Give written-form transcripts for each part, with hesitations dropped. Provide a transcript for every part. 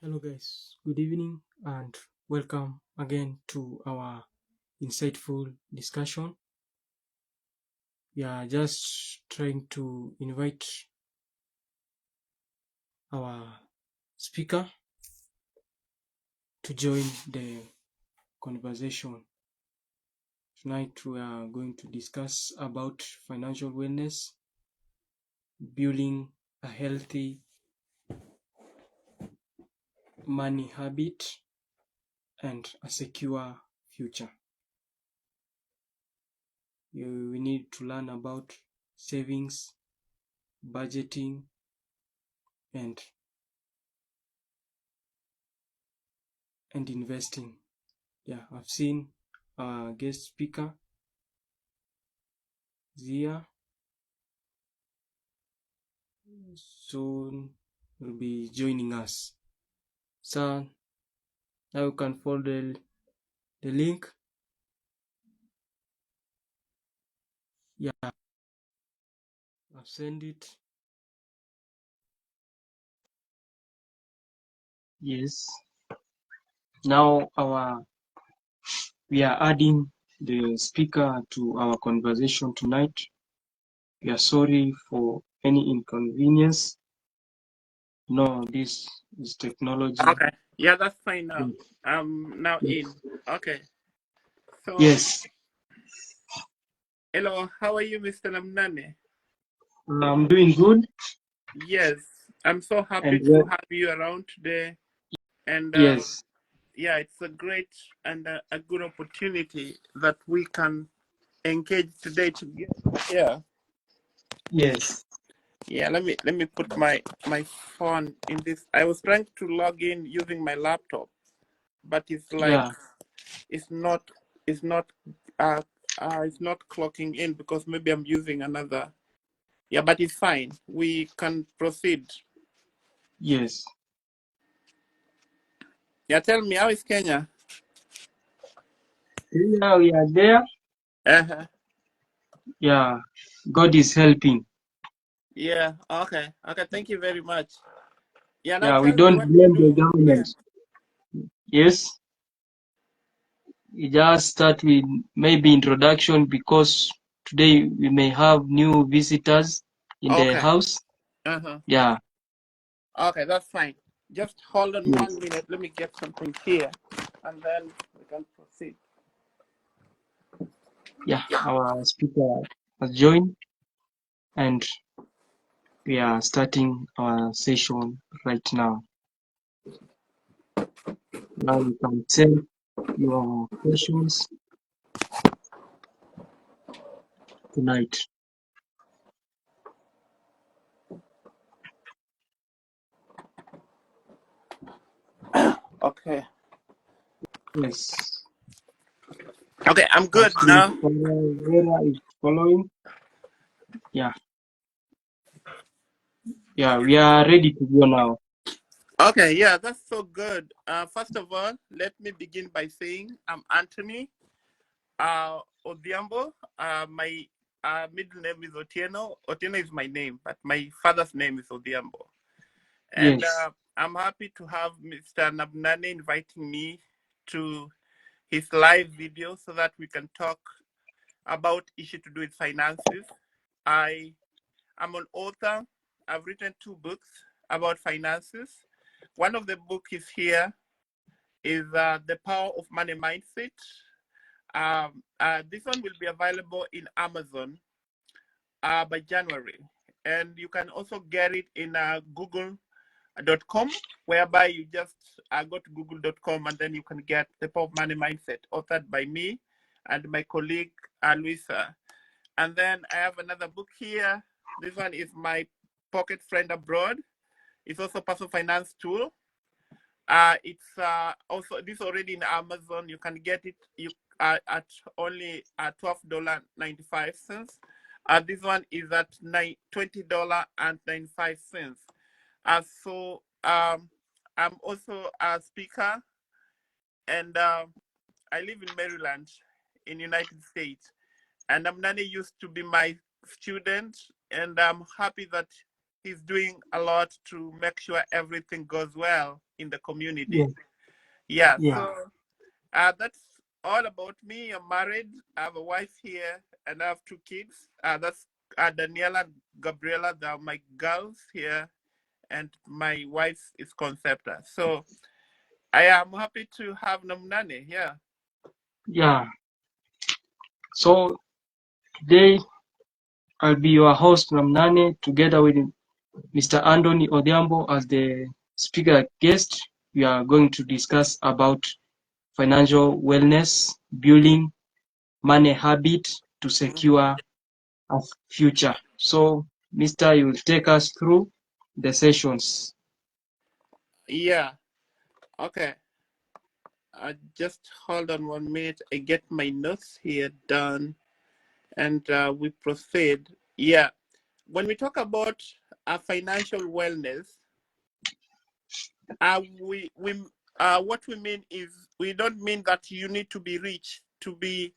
Hello, guys. Good evening and welcome again to our insightful discussion. We are just trying to invite our speaker to join the conversation. Tonight, we are going to discuss about financial wellness, building a healthy money habit, and a secure future. We need to learn about savings, budgeting, and investing. Yeah, I've seen our guest speaker Zia soon will be joining us. So now you can follow the link. Yeah, I've sent it. Yes. Now we are adding the speaker to our conversation tonight. We are sorry for any inconvenience. No, this is technology. Okay. Yeah, that's fine now. I'm now Yes. in. Okay. So, Yes. hello. How are you, Mr. Namnane? I'm doing good. Yes. I'm so happy And to have you around today. And yes. yeah, it's a great and a good opportunity that we can engage today together. Yeah. Yes. Yeah, let me put my phone in this. I was trying to log in using my laptop, but it's like Yeah. it's not it's not uh it's not clocking in because maybe I'm using another. Yeah, but it's fine. We can proceed. Yes. Yeah, tell me, how is Kenya? Now we are there. Uh-huh. Yeah. God is helping. Yeah, okay. Okay, thank you very much. Yeah, now Yeah, we tell me don't what you blame the do. Yeah. government. Yes. We just start with maybe introduction because today we may have new visitors in the Okay. house. Uh-huh. Yeah. Okay, that's fine. Just hold on Yes. 1 minute. Let me get something here and then we can proceed. Yeah. Our speaker has joined and we are starting our session right now. Now you can send your questions tonight. Okay. Yes. Okay, I'm I've good seen now. Vera is following. Yeah. Yeah, we are ready to go now. Okay, yeah, that's so good. First of all, let me begin by saying I'm Anthony Odhiambo. My middle name is Otieno. Otieno is my name, but my father's name is Odhiambo. And Yes. I'm happy to have Mr. Nabnane inviting me to his live video so that we can talk about issues to do with finances. I am an author. I've written 2 books about finances. One of the book is here, is The Power of Money Mindset. This one will be available in Amazon by January. And you can also get it in google.com, whereby you just go to google.com and then you can get The Power of Money Mindset, authored by me and my colleague, Luisa. And then I have another book here. This one is my pocket friend abroad. It's also a personal finance tool. It's also this already in Amazon. You can get it at only $12.95. This one is at $20.95. So I'm also a speaker, and I live in Maryland, in United States. And Amnani used to be my student, and I'm happy that he's doing a lot to make sure everything goes well in the community. Yes. Yeah, Yeah. so that's all about me. I'm married. I have a wife here, and I have two kids. That's Daniela and Gabriela. They're my girls here, and my wife is Concepta. So I am happy to have Namnane here. Yeah. So today I'll be your host Namnane together with Mr. Anthony Odhiambo as the speaker guest. We are going to discuss about financial wellness, building money habit to secure a future. So, Mr. You will take us through the sessions. Yeah. Okay. Just hold on 1 minute. I get my notes here done, and we proceed. Yeah. When we talk about financial wellness, we what we mean is we don't mean that you need to be rich to be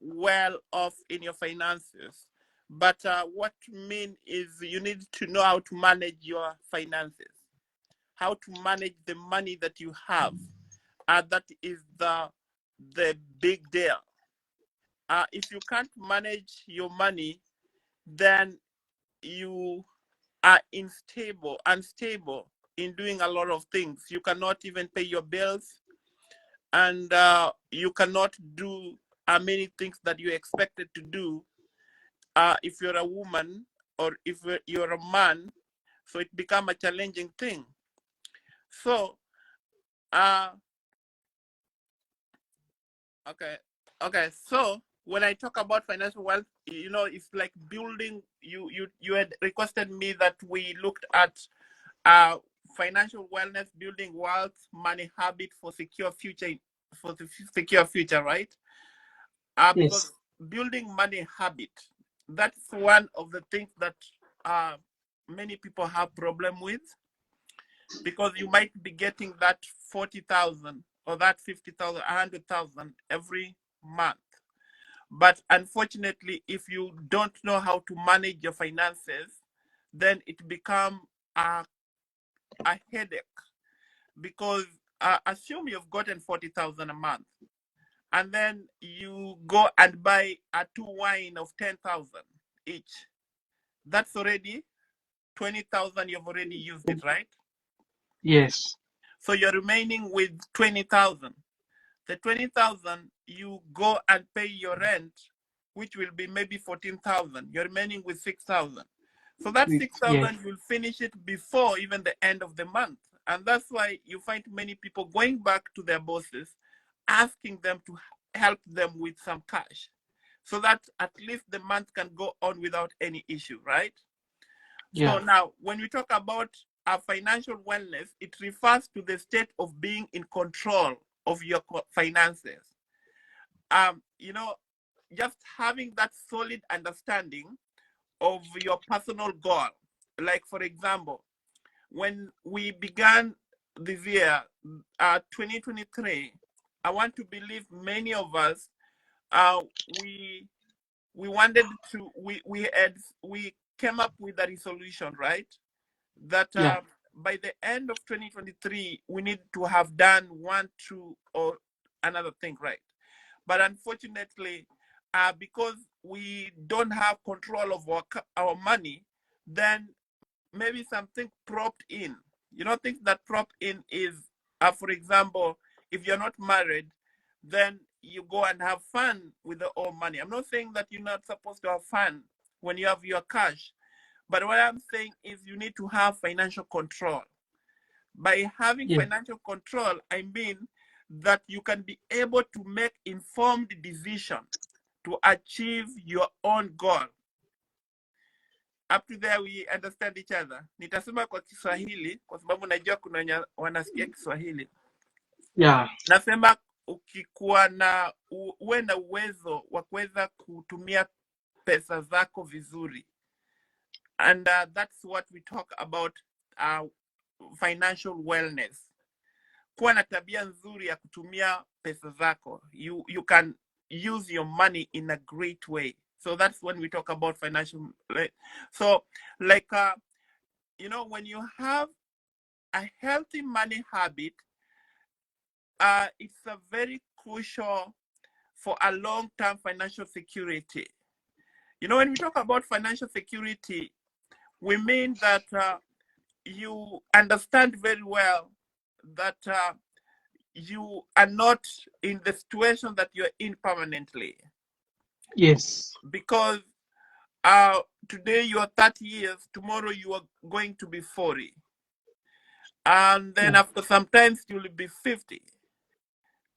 well off in your finances, but what we mean is you need to know how to manage your finances, how to manage the money that you have. That is the big deal. If you can't manage your money, then you are unstable in doing a lot of things. You cannot even pay your bills, and you cannot do many things that you expected to do if you're a woman or if you're a man. So it become a challenging thing. So uh, okay. So when I talk about financial wealth, it's like building. You had requested me that we looked at uh, financial wellness, building wealth, money habit for secure future, right? Because Yes. building money habit, that's one of the things that uh, many people have problem with, because you might be getting that 40,000 or that 50,000, 100,000 every month. But unfortunately, if you don't know how to manage your finances, then it becomes a headache, because assume you've gotten 40,000 a month, and then you go and buy a two wine of 10,000 each. That's already 20,000. You've already used it, right? Yes. So you're remaining with 20,000. The 20,000, you go and pay your rent, which will be maybe 14,000. You're remaining with 6,000. So that Yes. 6,000 will finish it before even the end of the month. And that's why you find many people going back to their bosses, asking them to help them with some cash, so that at least the month can go on without any issue, right? So Yeah. now, when we talk about financial wellness, it refers to the state of being in control of your finances. Um, you know, just having that solid understanding of your personal goal. Like, for example, when we began this year, 2023, I want to believe many of us, uh, we we wanted to we came up with a resolution, right? That Yeah. by the end of 2023 we need to have done one, two, or another thing, right? But unfortunately, because we don't have control of our money, then maybe something propped in. Things that prop in is, for example, if you're not married, then you go and have fun with the old money. I'm not saying that you're not supposed to have fun when you have your cash, but what I'm saying is you need to have financial control. By having Yes. financial control, I mean that you can be able to make informed decision to achieve your own goal. Up to there we understand each other. Nitasema kwa Kiswahili kwa sababu najua kuna wenye wanasikia Kiswahili. Yeah. Nasema ukikuwa uwe na uwezo wa kuweza kutumia pesa zako vizuri. And that's what we talk about, financial wellness. Kuwa na tabia nzuri ya kutumia pesa zako. You can use your money in a great way. So that's when we talk about financial. So like when you have a healthy money habit, it's a very crucial for a long-term financial security. You know, when we talk about financial security, we mean that you understand very well that you are not in the situation that you're in permanently. Yes. Because today you are 30 years, tomorrow you are going to be 40. And then Yeah. after some time you'll be 50.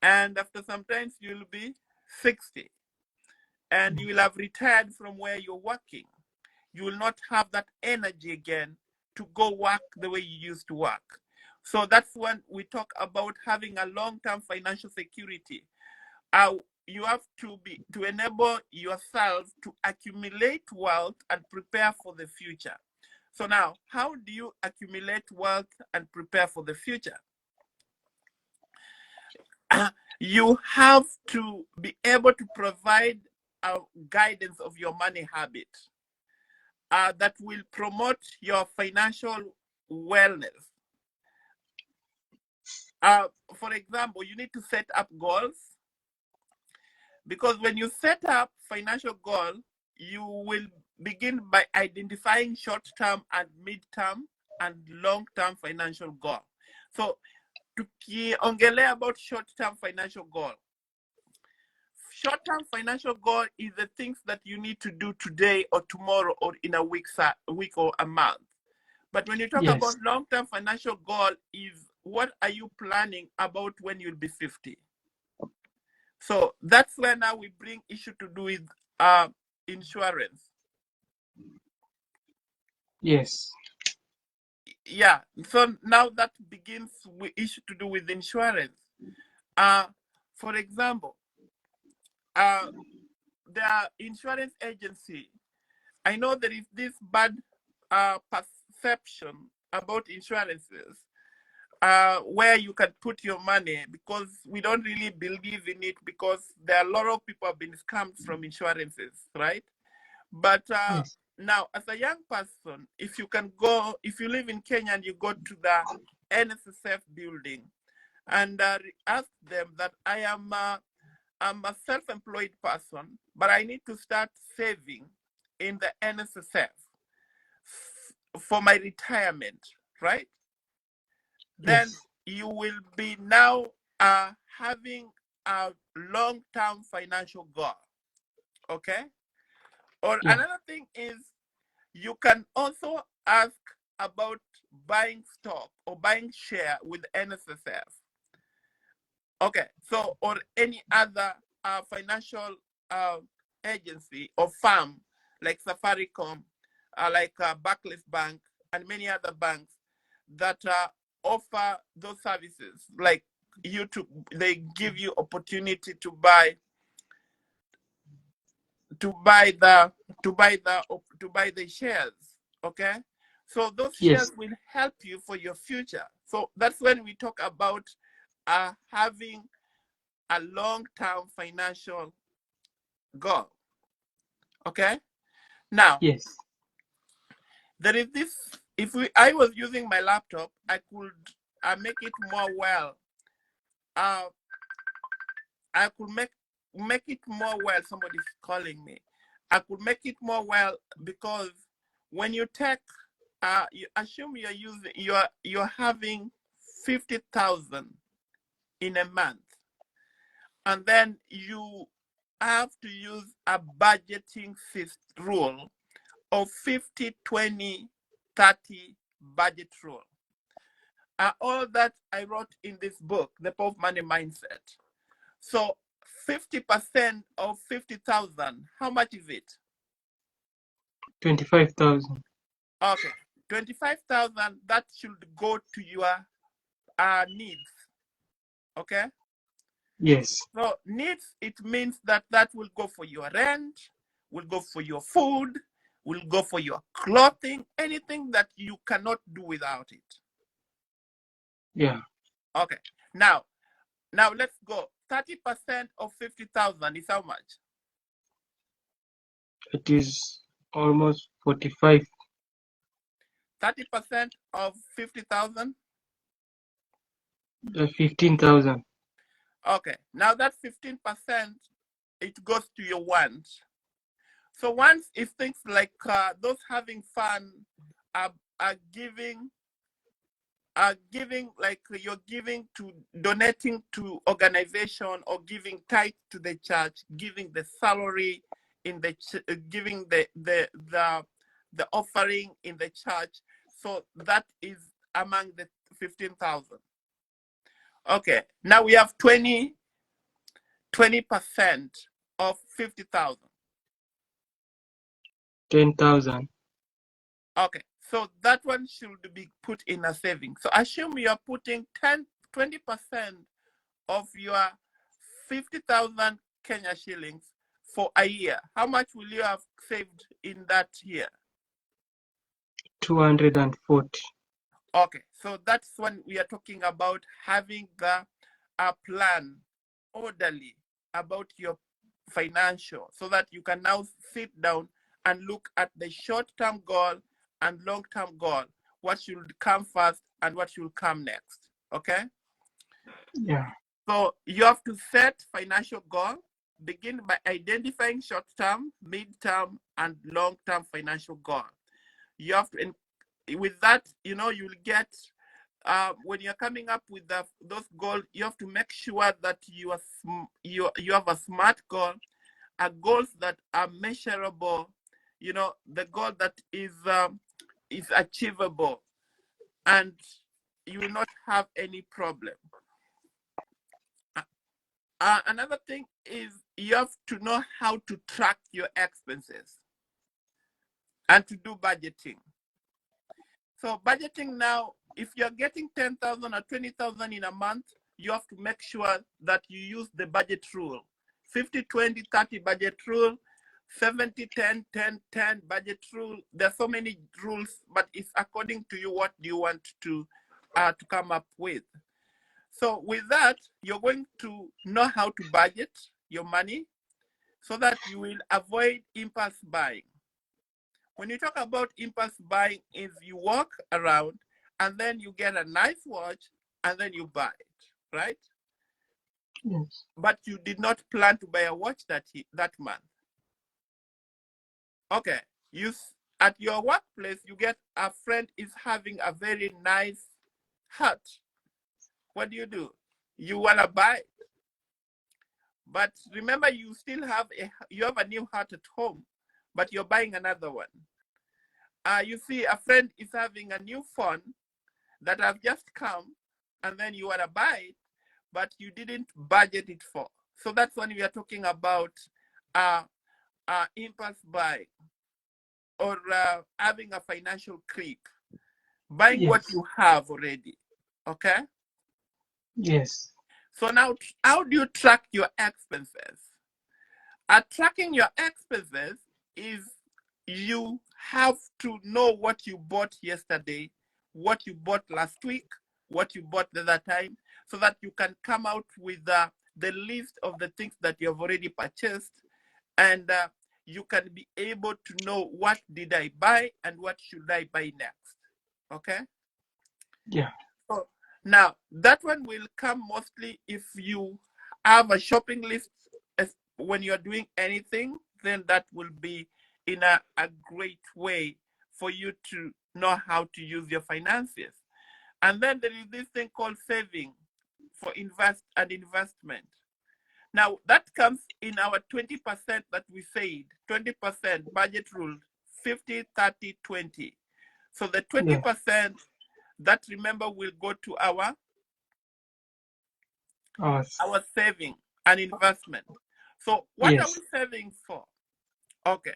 And after some time you'll be 60. And you will have retired from where you're working. You will not have that energy again to go work the way you used to work. So that's when we talk about having a long-term financial security. You have to enable yourself to accumulate wealth and prepare for the future. So now, how do you accumulate wealth and prepare for the future? You have to be able to provide a guidance of your money habit that will promote your financial wellness. For example, you need to set up goals, because when you set up financial goal, you will begin by identifying short-term and mid-term and long-term financial goal. So tukiongelea about short-term financial goal. Short-term financial goal is the things that you need to do today or tomorrow or in a week or a month. But when you talk about long-term financial goal, is what are you planning about when you'll be 50? So that's where now we bring issue to do with insurance. Yes. Yeah. So now that begins with issue to do with insurance. For example, the insurance agency, I know there is this bad perception about insurances, where you can put your money, because we don't really believe in it, because there are a lot of people have been scammed from insurances, right? But now, as a young person, if you live in Kenya and you go to the NSSF building and ask them that I'm a self-employed person, but I need to start saving in the NSSF for my retirement, right? Then you will be now having a long-term financial goal, okay? Or another thing is, you can also ask about buying stock or buying share with NSSF. Okay, so or any other financial agency or firm like Safaricom, like Barclays Bank, and many other banks that offer those services. Like they give you opportunity to buy the shares. Okay, so those shares will help you for your future. So that's when we talk about having a long-term financial goal. Okay, now there is this. If I was using my laptop, I could make it more well. I could make it more well. Somebody's calling me. I could make it more well, because when you take, you assume you're having 50,000 in a month, and then you have to use a budgeting rule of 50, 20, 30 budget rule. All that I wrote in this book, The Power of Money Mindset. So 50% of 50,000, how much is it? 25,000. Okay, 25,000, that should go to your needs. Okay? Yes. So needs, it means that will go for your rent, will go for your food, will go for your clothing, anything that you cannot do without it. Yeah. Okay. Now let's go. 30% of 50,000 is how much? It is almost 45. 30% of 50,000? 15,000. Okay, now that 15%, it goes to your wants. So wants is things like those having fun are, are giving like you're giving to donating to organization or giving tithe to the church, giving the salary in the giving the offering in the church. So that is among the 15,000. Okay, now we have 20% of 50,000. 10,000. Okay, so that one should be put in a saving. So assume you are putting 20% of your 50,000 Kenya shillings for a year. How much will you have saved in that year? 240. Okay, so that's when we are talking about having a plan orderly about your financial, so that you can now sit down and look at the short-term goal and long-term goal. What should come first and what should come next? Okay. Yeah. So you have to set financial goal. Begin by identifying short-term, mid-term, and long-term financial goal. You have to, with that, you'll get, when you're coming up with those goals, you have to make sure that you have a smart goal, goals that are measurable, the goal that is achievable, and you will not have any problem. Another thing is you have to know how to track your expenses and to do budgeting. So budgeting now, if you're getting 10,000 or 20,000 in a month, you have to make sure that you use the budget rule. 50-20-30 budget rule, 70-10-10-10 budget rule. There are so many rules, but it's according to you what do you want to come up with. So with that, you're going to know how to budget your money so that you will avoid impulse buying. When you talk about impulse buying, is you walk around and then you get a nice watch and then you buy it, right? Yes. But you did not plan to buy a watch that month. Okay, at your workplace, you get a friend is having a very nice hat. What do? You want to buy it. But remember, you still have a new hat at home, but you're buying another one. You see, a friend is having a new phone that has just come, and then you want to buy it, but you didn't budget it for. So that's when we are talking about impulse buying, or having a financial creep, buying Yes. what you have already. Okay? Yes. So now, how do you track your expenses? Tracking your expenses is you have to know what you bought yesterday, what you bought last week, what you bought the other time, so that you can come out with the list of the things that you have already purchased, and you can be able to know what did I buy and what should I buy next. Okay? Yeah. So now that one will come mostly if you have a shopping list. When you're doing anything, then that will be in a great way for you to know how to use your finances. And then there is this thing called saving for investment. Now that comes in our 20% that we said, 20% budget rule, 50-30-20. So the 20% that, remember, will go to our saving and investment. So what are we saving for? Okay.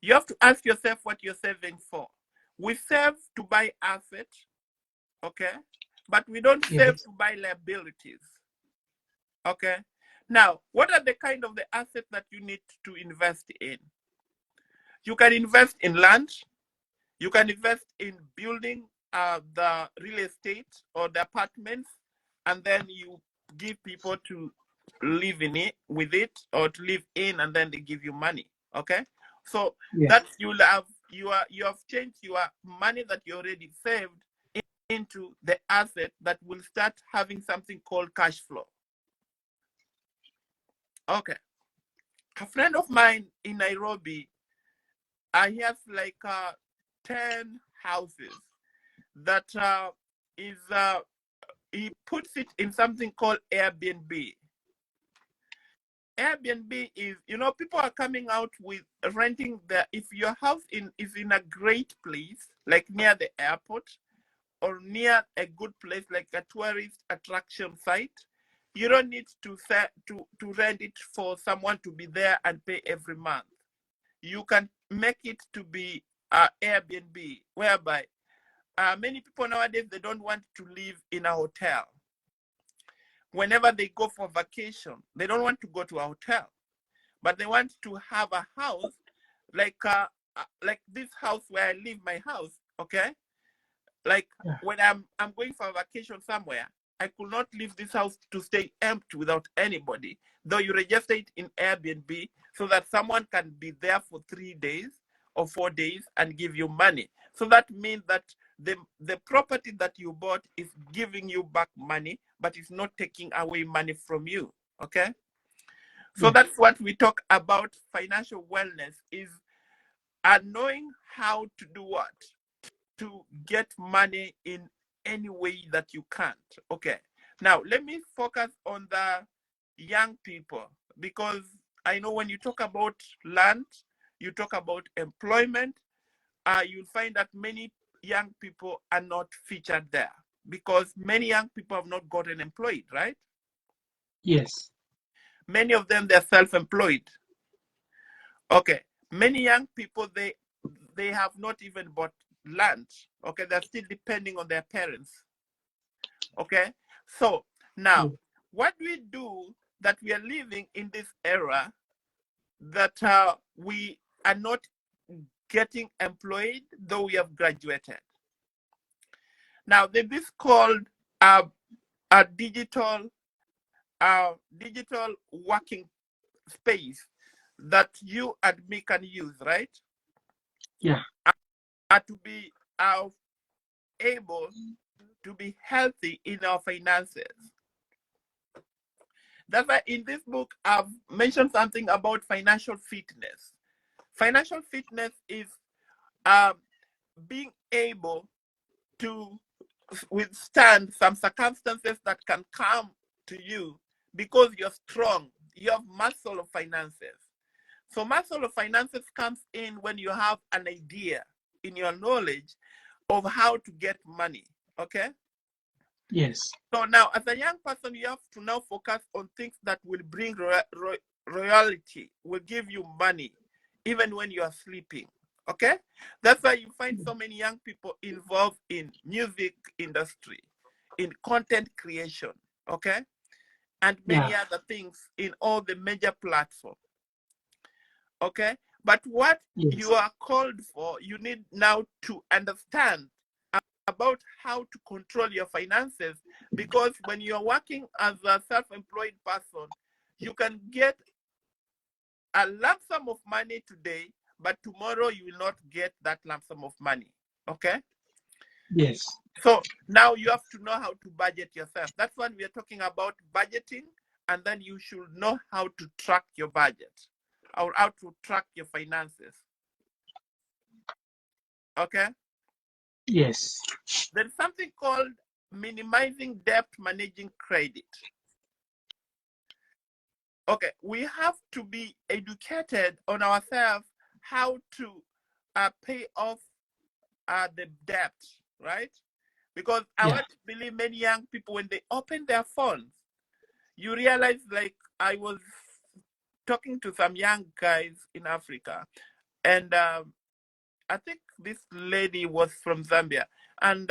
You have to ask yourself what you're saving for. We save to buy assets, okay? But we don't save to buy liabilities, okay? Now, what are the kind of the assets that you need to invest in? You can invest in land. You can invest in building the real estate or the apartments, and then you give people to live in it with it, or to live in, and then they give you money. Okay, so that you have changed your money that you already saved into the asset that will start having something called cash flow. Okay. A friend of mine in Nairobi, he has like 10 houses that he puts it in something called Airbnb. Airbnb is, people are coming out with renting if your house is in a great place, like near the airport or near a good place, like a tourist attraction site, you don't need to rent it for someone to be there and pay every month. You can make it to be Airbnb, whereby many people nowadays, they don't want to live in a hotel. Whenever they go for vacation, they don't want to go to a hotel, but they want to have a house like this house where I live, my house, okay? Like when I'm going for a vacation somewhere, I could not leave this house to stay empty without anybody, though you register it in Airbnb so that someone can be there for 3 days or 4 days and give you money. So that means that the property that you bought is giving you back money, but it's not taking away money from you, okay? So that's what we talk about. Financial wellness is knowing how to do what? To get money in any way that you can't. Okay. Now, let me focus on the young people, because I know when you talk about land, you talk about employment, you'll find that many young people are not featured there because many young people have not gotten employed, right? Yes. Many of them, they're self-employed. Okay. Many young people, they have not even bought land. Okay. They're still depending on their parents. Okay. So now, what do we do that we are living in this era that we are not getting employed, though we have graduated? Now, there's this called a digital working space that you and me can use, right? Yeah. To be able to be healthy in our finances. That's why in this book, I've mentioned something about financial fitness. Financial fitness is being able to withstand some circumstances that can come to you because you're strong. You have muscle of finances. So muscle of finances comes in when you have an idea in your knowledge of how to get money, okay? Yes. So now, as a young person, you have to now focus on things that will bring royalty, will give you money, even when you are sleeping, okay? That's why you find so many young people involved in music industry, in content creation, okay? And many other things in all the major platforms, okay? But what you are called for, you need now to understand about how to control your finances, because when you're working as a self-employed person, you can get a lump sum of money today, but tomorrow you will not get that lump sum of money, okay? Yes. So now you have to know how to budget yourself. That's what we are talking about, budgeting, and then you should know how to track your budget or how to track your finances, okay? Yes. There's something called minimizing debt, managing credit. Okay, we have to be educated on ourselves how to pay off the debt, right? Because I want to believe many young people, when they open their phones, you realize, like I was talking to some young guys in Africa, and I think this lady was from Zambia, and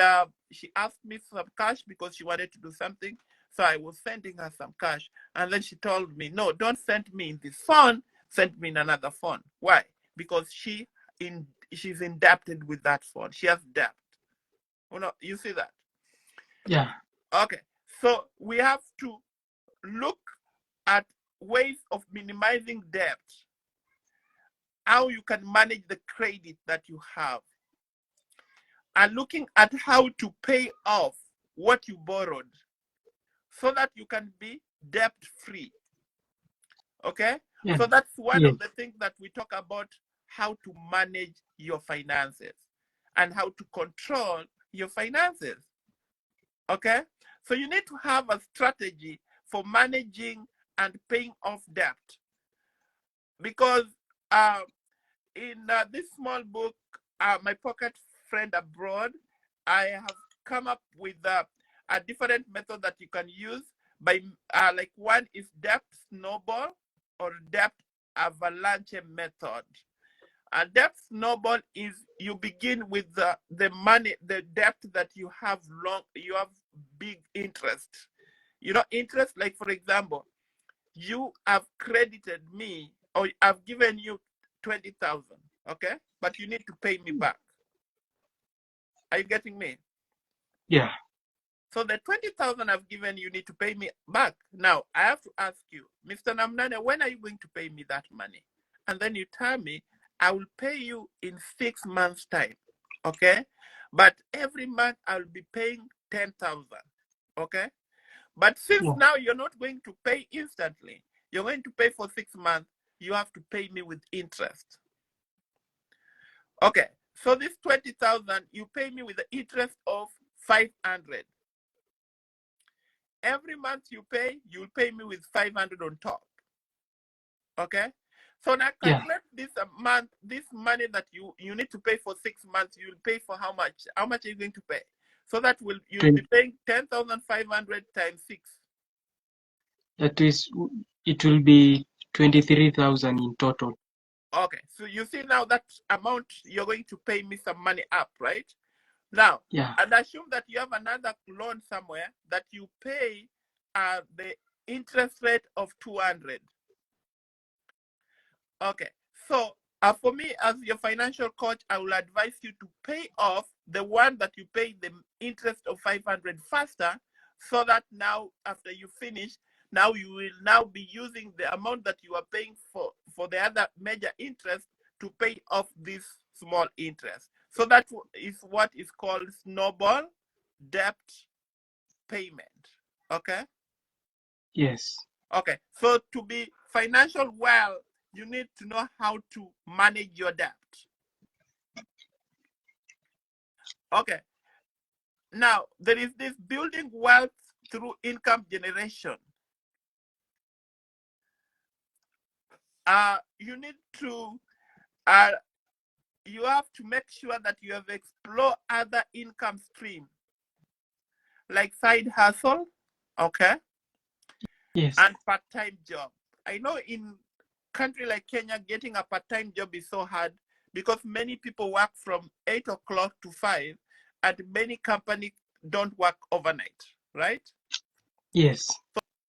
she asked me for some cash because she wanted to do something. So I was sending her some cash, and then she told me, "No, don't send me in this phone. Send me in another phone." Why? Because she's indebted with that phone. She has debt. You know, you see that? Yeah. Okay. So we have to look at ways of minimizing debt. How you can manage the credit that you have. are looking at how to pay off what you borrowed so that you can be debt free. Okay? Yeah. So that's one Yes. of the things that we talk about, how to manage your finances and how to control your finances. Okay? So you need to have a strategy for managing and paying off debt. Because in this small book, My Pocket Friend Abroad, I have come up with a different method that you can use. By like one is debt snowball or debt avalanche method. A debt snowball is you begin with the money, the debt that you have big interest. You know, interest, like for example, you have credited me or I've given you 20,000, okay? But you need to pay me back. Are you getting me? Yeah. So the 20,000 I've given you need to pay me back. Now, I have to ask you, Mr. Namnane, when are you going to pay me that money? And then you tell me, I will pay you in 6 months' time, okay? But every month I'll be paying 10,000, okay? But since Yeah. now you're not going to pay instantly, you're going to pay for 6 months, you have to pay me with interest. Okay, so this 20,000, you pay me with the interest of 500. Every month you pay, you'll pay me with 500 on top. Okay? So now Yeah. calculate this month, this money that you need to pay for 6 months, you'll pay for how much? How much are you going to pay? So that you'll be paying 10,500 times 6. That is, it will be 23,000 in total. Okay, so you see now that amount, you're going to pay me some money up, right? Now, Yeah. and assume that you have another loan somewhere that you pay the interest rate of 200. Okay, so for me as your financial coach, I will advise you to pay off the one that you pay the interest of 500 faster, so that now after you finish, now you will now be using the amount that you are paying for the other major interest to pay off this small interest. So that is what is called snowball debt payment. Okay? Yes. Okay, so to be financial well, you need to know how to manage your debt. Okay, now there is this building wealth through income generation. You need to, you have to make sure that you have explored other income streams, like side hustle, okay, Yes. and part-time job. I know in country like Kenya, getting a part-time job is so hard because many people work from 8 o'clock to 5, and many companies don't work overnight, right? Yes.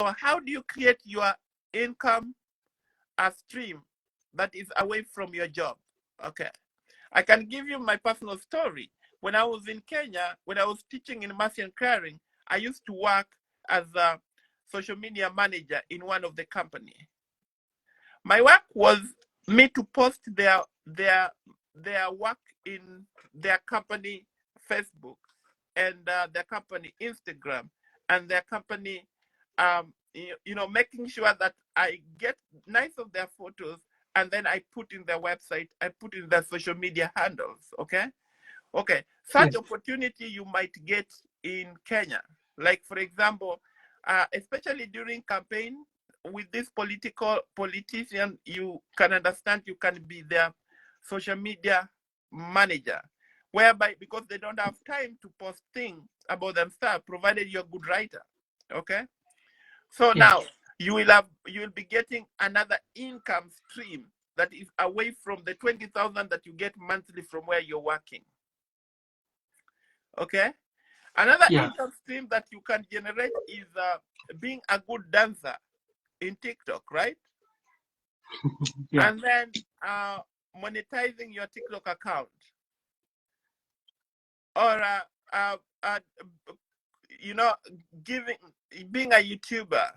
So how do you create your income stream that is away from your job? Okay, I can give you my personal story. When I was in Kenya, when I was teaching in Mercy and Caring, I used to work as a social media manager in one of the company. My work was me to post their work in their company Facebook and their company Instagram and their company, making sure that I get nice of their photos and then I put in their website, I put in their social media handles. Okay. Such Yes. opportunity you might get in Kenya. Like for example, especially during campaign, with this politician, you can understand you can be their social media manager, whereby because they don't have time to post things about themselves, provided you're a good writer. Okay, so Yeah. now you will be getting another income stream that is away from the 20,000 that you get monthly from where you're working. Okay, another Yeah. income stream that you can generate is being a good dancer in TikTok, right? Yeah. And then monetizing your TikTok account, or you know, being a YouTuber,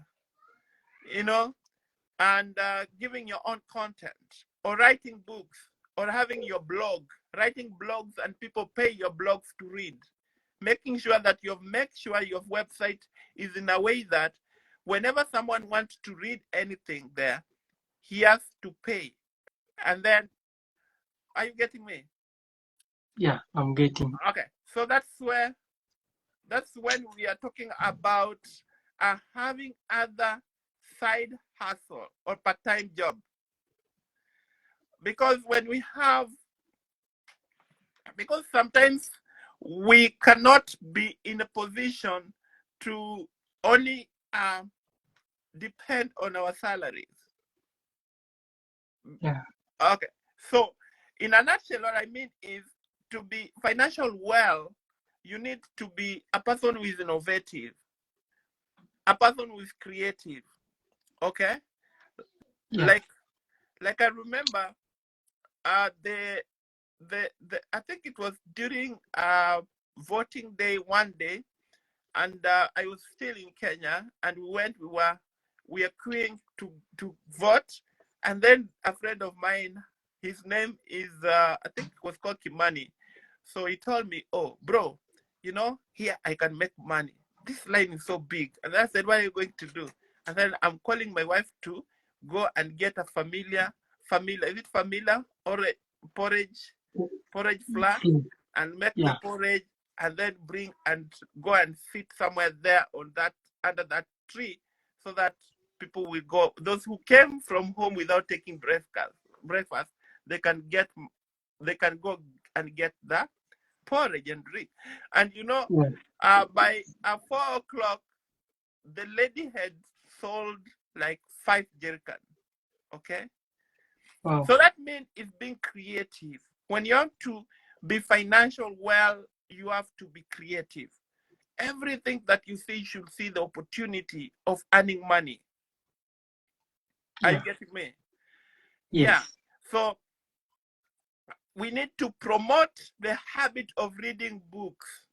and giving your own content, or writing books, or having your blog, writing blogs and people pay your blogs to read. Making sure that your website is in a way that whenever someone wants to read anything there, he has to pay. And then, are you getting me? Yeah, I'm getting. Okay, so that's when we are talking about having other side hustle or part-time job. Because sometimes we cannot be in a position to only depend on our salaries. Yeah. Okay, so in a nutshell, what I mean is, to be financial well, you need to be a person who is innovative, a person who is creative. Okay, Yeah. like I remember, the I think it was during voting day one day, and I was still in Kenya, and we were queuing to vote, and then a friend of mine, his name is I think it was called Kimani, so he told me, "Oh, bro, here I can make money. This line is so big," and I said, "What are you going to do?" And then I'm calling my wife to go and get a familiar, is it familiar or a porridge flour, and make the Yeah. porridge, and then bring and go and sit somewhere there on that under that tree, so that people will go. Those who came from home without taking breakfast, they can go and get the porridge and drink. And Yeah. by 4 o'clock, the lady had sold like 5 jerrycans. Okay. Wow. So that means it's being creative. When you have to be financial well, you have to be creative. Everything that you see should see the opportunity of earning money. Are you Yeah. getting me? Yeah. Yes. So we need to promote the habit of reading books.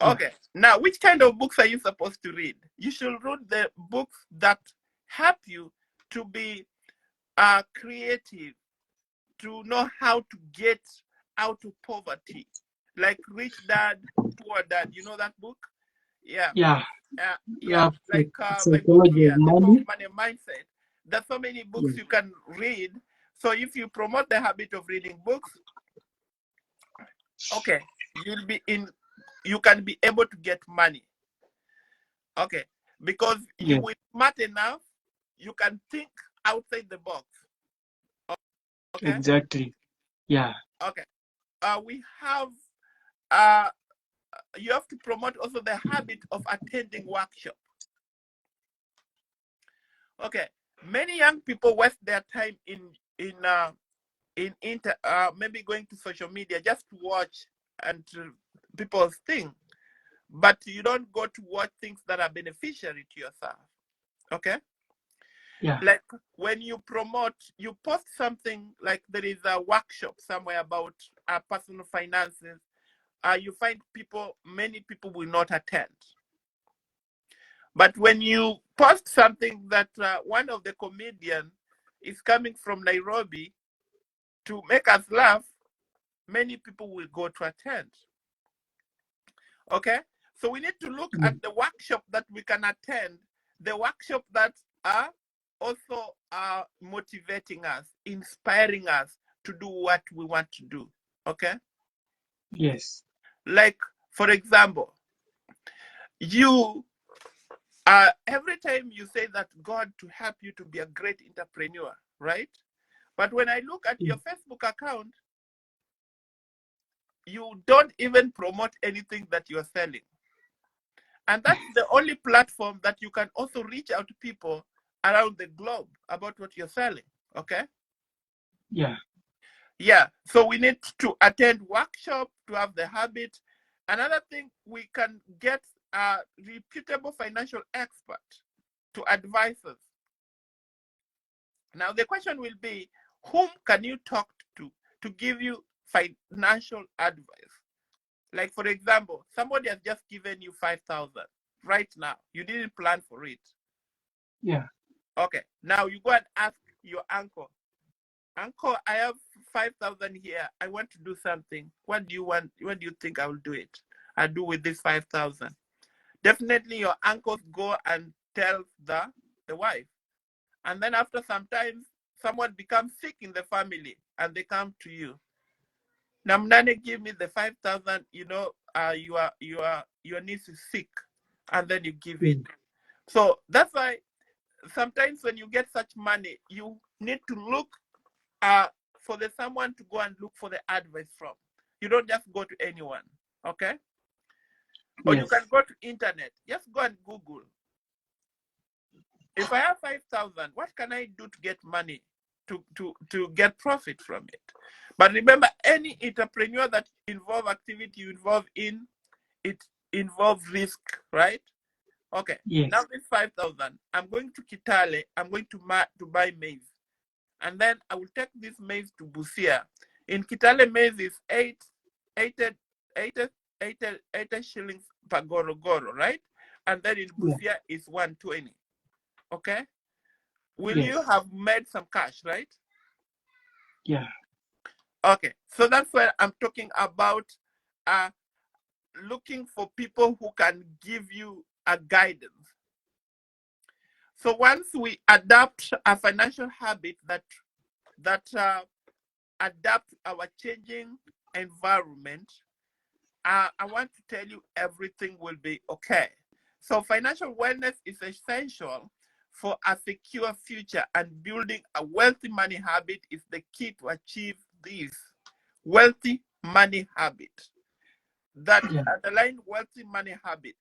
Yeah. Okay. Now, which kind of books are you supposed to read? You should read the books that help you to be creative, to know how to get out of poverty, like Rich Dad, Poor Dad. You know that book? Yeah. Yeah. Yeah, like my book Psychology of here, The Power of money. Money Mindset. There's so many books Yeah. you can read. So if you promote the habit of reading books, okay, you can be able to get money. Okay, because you Yeah. will smart enough, you can think outside the box. Okay, Exactly. Yeah. okay. We have uh you have to promote also the habit of attending workshops. Okay, many young people waste their time maybe going to social media just to watch and people's thing, but you don't go to watch things that are beneficiary to yourself. Okay, Yeah. like when you post something, like there is a workshop somewhere about personal finances, you find many people will not attend. But when you post something that one of the comedian is coming from Nairobi to make us laugh, many people will go to attend. Okay? So we need to look Yeah. at the workshop that we can attend, the workshop that are also motivating us, inspiring us to do what we want to do. Okay? Yes. Like, for example, you every time you say that God to help you to be a great entrepreneur, right? But when I look at your Facebook account, you don't even promote anything that you're selling. And that's the only platform that you can also reach out to people around the globe about what you're selling. Okay? Yeah. Yeah. So we need to attend workshops to have the habit. Another thing, we can get a reputable financial expert to advise us. Now, the question will be, whom can you talk to give you financial advice? Like, for example, somebody has just given you 5,000 right now. You didn't plan for it. Yeah. Okay. Now you go and ask your uncle, Uncle, I have 5,000 here. I want to do something. What do you want? What do you think I will do it? I do with this 5,000. Definitely your uncles go and tell the wife. And then after some time, someone becomes sick in the family and they come to you. Namnane, give me the 5,000, your niece is sick, and then you give it. So that's why sometimes when you get such money, you need to look for the someone to go and look for the advice from. You don't just go to anyone, okay? Or you can go to internet. Just go and Google. If I have 5,000, what can I do to get money, to get profit from it? But remember, any entrepreneur that involve activity you involve in, it involves risk, right? Okay. Yes. Now this 5,000, I'm going to Kitale. I'm going to buy maize, and then I will take this maize to Busia. In Kitale, maize is 80 shillings per goro, right? And then in Busia is 120. Okay. Will you have made some cash, right? Yeah. Okay. So that's where I'm talking about looking for people who can give you a guidance. So once we adopt a financial habit that adapt our changing environment, I want to tell you everything will be okay. So financial wellness is essential for a secure future, and building a wealthy money habit is the key to achieve this wealthy money habit. That underlying wealthy money habit.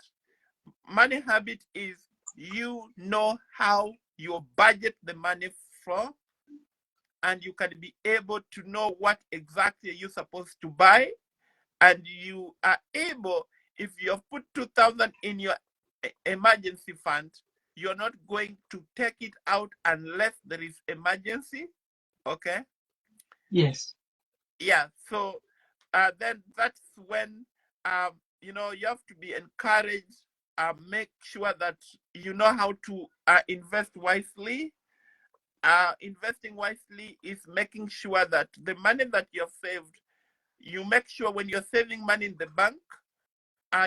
Money habit is you know how you budget the money for, and you can be able to know what exactly you're supposed to buy, and you are able, if you have put 2,000 in your emergency fund, you're not going to take it out unless there is emergency. Okay. Yes. Yeah. So then that's when you have to be encouraged. Make sure that you know how to invest wisely. Investing wisely is making sure that the money that you have saved, you make sure when you're saving money in the bank,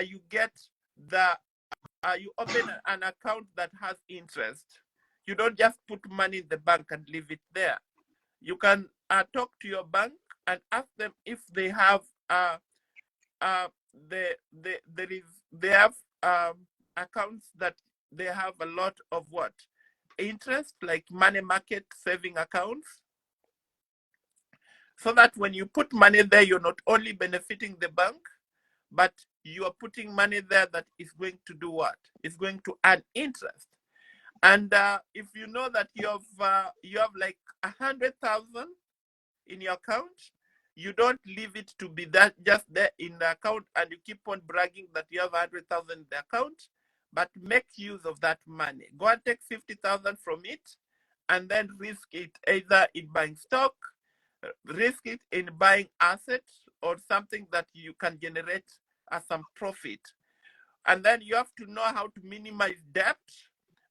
you get you open an account that has interest. You don't just put money in the bank and leave it there. You can talk to your bank and ask them if they have they have accounts that they have a lot of what interest, like money market saving accounts, so that when you put money there, you're not only benefiting the bank, but you are putting money there that is going to do what? It's going to add interest. And if you know that you have like 100,000 in your account, you don't leave it to be that just there in the account and you keep on bragging that you have 100,000 in the account, but make use of that money. Go and take 50,000 from it and then risk it either in buying stock, risk it in buying assets, or something that you can generate as some profit. And then you have to know how to minimize debt.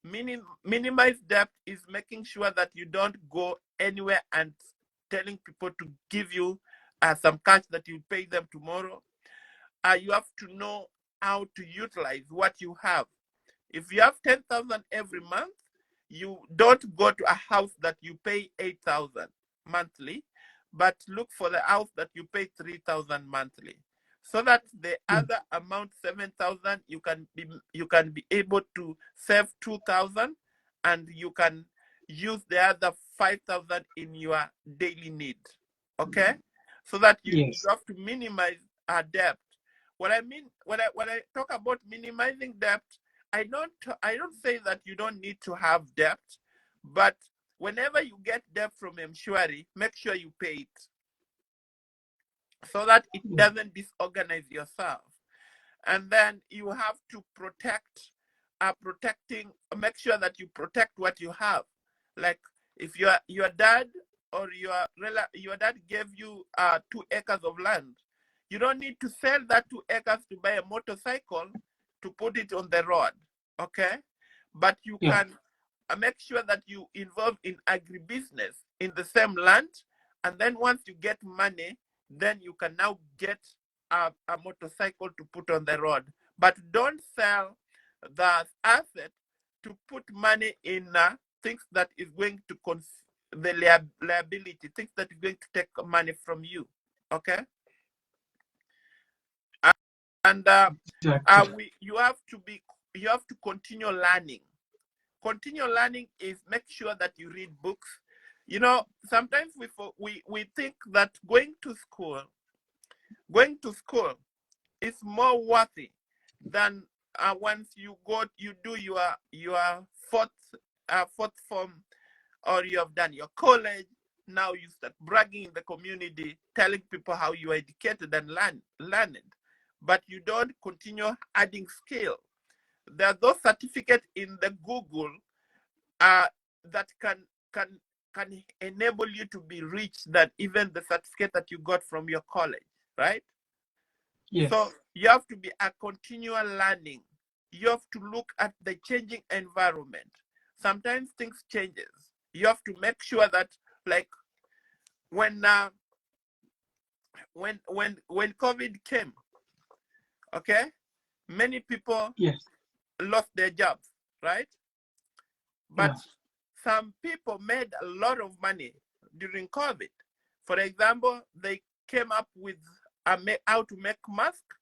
Minimize debt is making sure that you don't go anywhere and telling people to give you some cash that you pay them tomorrow. You have to know how to utilize what you have. If you have 10,000 every month, you don't go to a house that you pay 8,000 monthly, but look for the house that you pay 3,000 monthly, so that the other amount 7,000 you can be able to save 2,000, and you can use the other 5,000 in your daily need. Okay, so that you have to minimize debt. What I mean when I talk about minimizing debt, I don't say that you don't need to have debt, but whenever you get debt from Mshwari, make sure you pay it, so that it doesn't disorganize yourself. And then you have to make sure that you protect what you have. Like if your dad or your dad gave you 2 acres of land, you don't need to sell that 2 acres to buy a motorcycle to put it on the road, okay? But you can make sure that you involve in agribusiness in the same land, And then once you get money, then you can now get a motorcycle to put on the road. But don't sell the asset to put money in things that is going to the liability, things that is going to take money from you. Okay? And Exactly. you have to continue learning. Continue learning is make sure that you read books. You know, sometimes we think that going to school is more worthy than once you do your fourth form, or you have done your college. Now you start bragging in the community, telling people how you are educated and learned, but you don't continue adding skill. There are those certificates in the Google that can enable you to be rich than even the certificate that you got from your college, right? Yes. So you have to be a continual learning. You have to look at the changing environment. Sometimes things changes. You have to make sure that, like, when COVID came, okay, many people Yes. lost their jobs, right? But Yeah. some people made a lot of money during COVID. For example, they came up with how to make masks,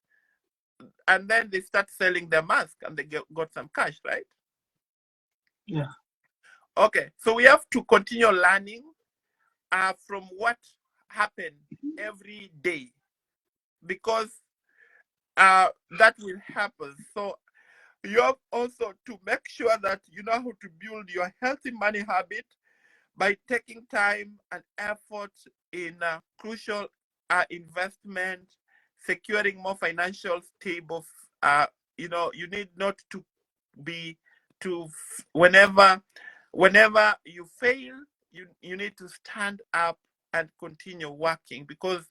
and then they start selling their mask, and they got some cash, right? Yeah. Okay, so we have to continue learning from what happened every day, because that will happen. So you have also to make sure that you know how to build your healthy money habit by taking time and effort in crucial investment, securing more financial stable. You know, you need not to be to whenever you fail, you need to stand up and continue working, because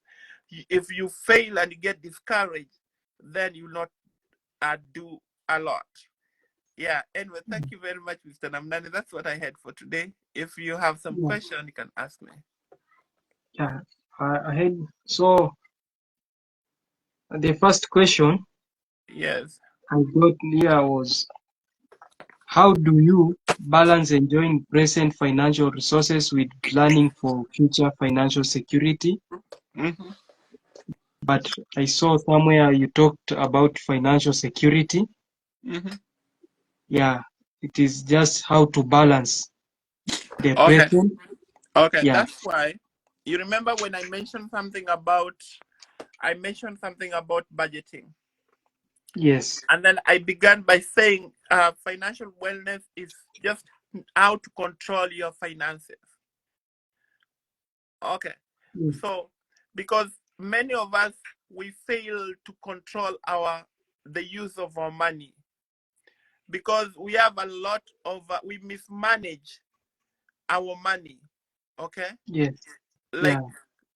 if you fail and you get discouraged, then you will not do a lot. Yeah, anyway, thank you very much, Mr. Namnani. That's what I had for today. If you have some Yeah. question, you can ask me. Yeah. I had so the first question Yes. I got here was, how do you balance enjoying present financial resources with planning for future financial security? Mm-hmm. But I saw somewhere you talked about financial security. Mm-hmm. Yeah, it is just how to balance the Okay. present. Okay. Yeah. That's why you remember when I mentioned something about budgeting. Yes. And then I began by saying financial wellness is just how to control your finances. Okay. Mm. So, because many of us, we fail to control the use of our money, because we have a lot of we mismanage our money. Okay, Yes. like Yeah.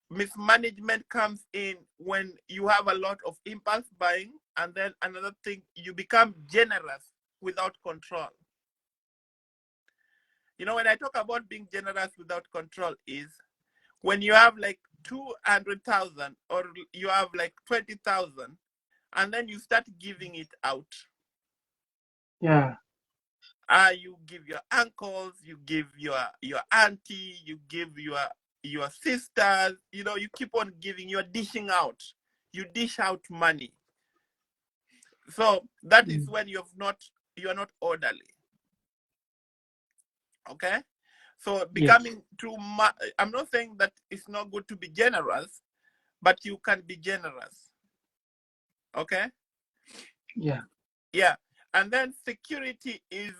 mismanagement comes in when you have a lot of impulse buying, and then another thing, you become generous without control. You know, when I talk about being generous without control, is when you have like 200,000, or you have like 20,000, and then you start giving it out. Yeah. You give your uncles, you give your auntie, you give your sisters. You know, you keep on giving. You're dishing out. You dish out money. So that is Mm. when you are not orderly. Okay. So Yes. becoming too much. I'm not saying that it's not good to be generous, but you can be generous. Okay. Yeah. Yeah. And then security is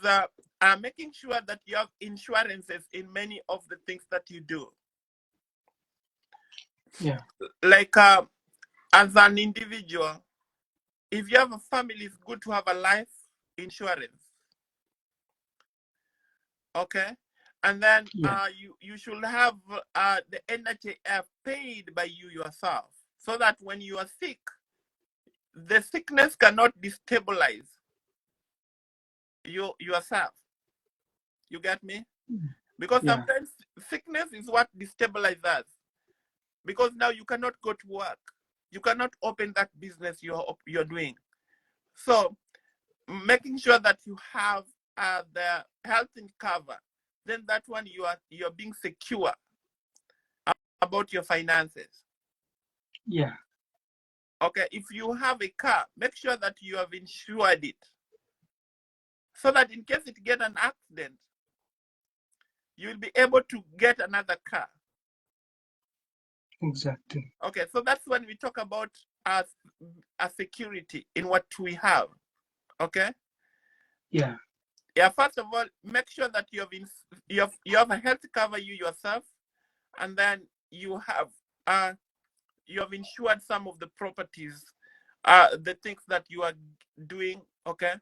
making sure that you have insurances in many of the things that you do. Yeah. Like as an individual, if you have a family, it's good to have a life insurance. Okay. And then Yeah. you should have the NHIF paid by you yourself, so that when you are sick, the sickness cannot destabilize yourself. You get me? Mm. Because Yeah. sometimes sickness is what destabilizes us. because now you cannot go to work. You cannot open that business you're doing. So making sure that you have the health cover, then that one you're being secure about your finances. Yeah. Okay, if you have a car, make sure that you have insured it, so that in case it get an accident, you will be able to get another car. Exactly. Okay, so that's when we talk about a security in what we have. Okay. Yeah. Yeah. First of all, make sure that you have a health cover you yourself, and then you have insured some of the properties, the things that you are doing. Okay,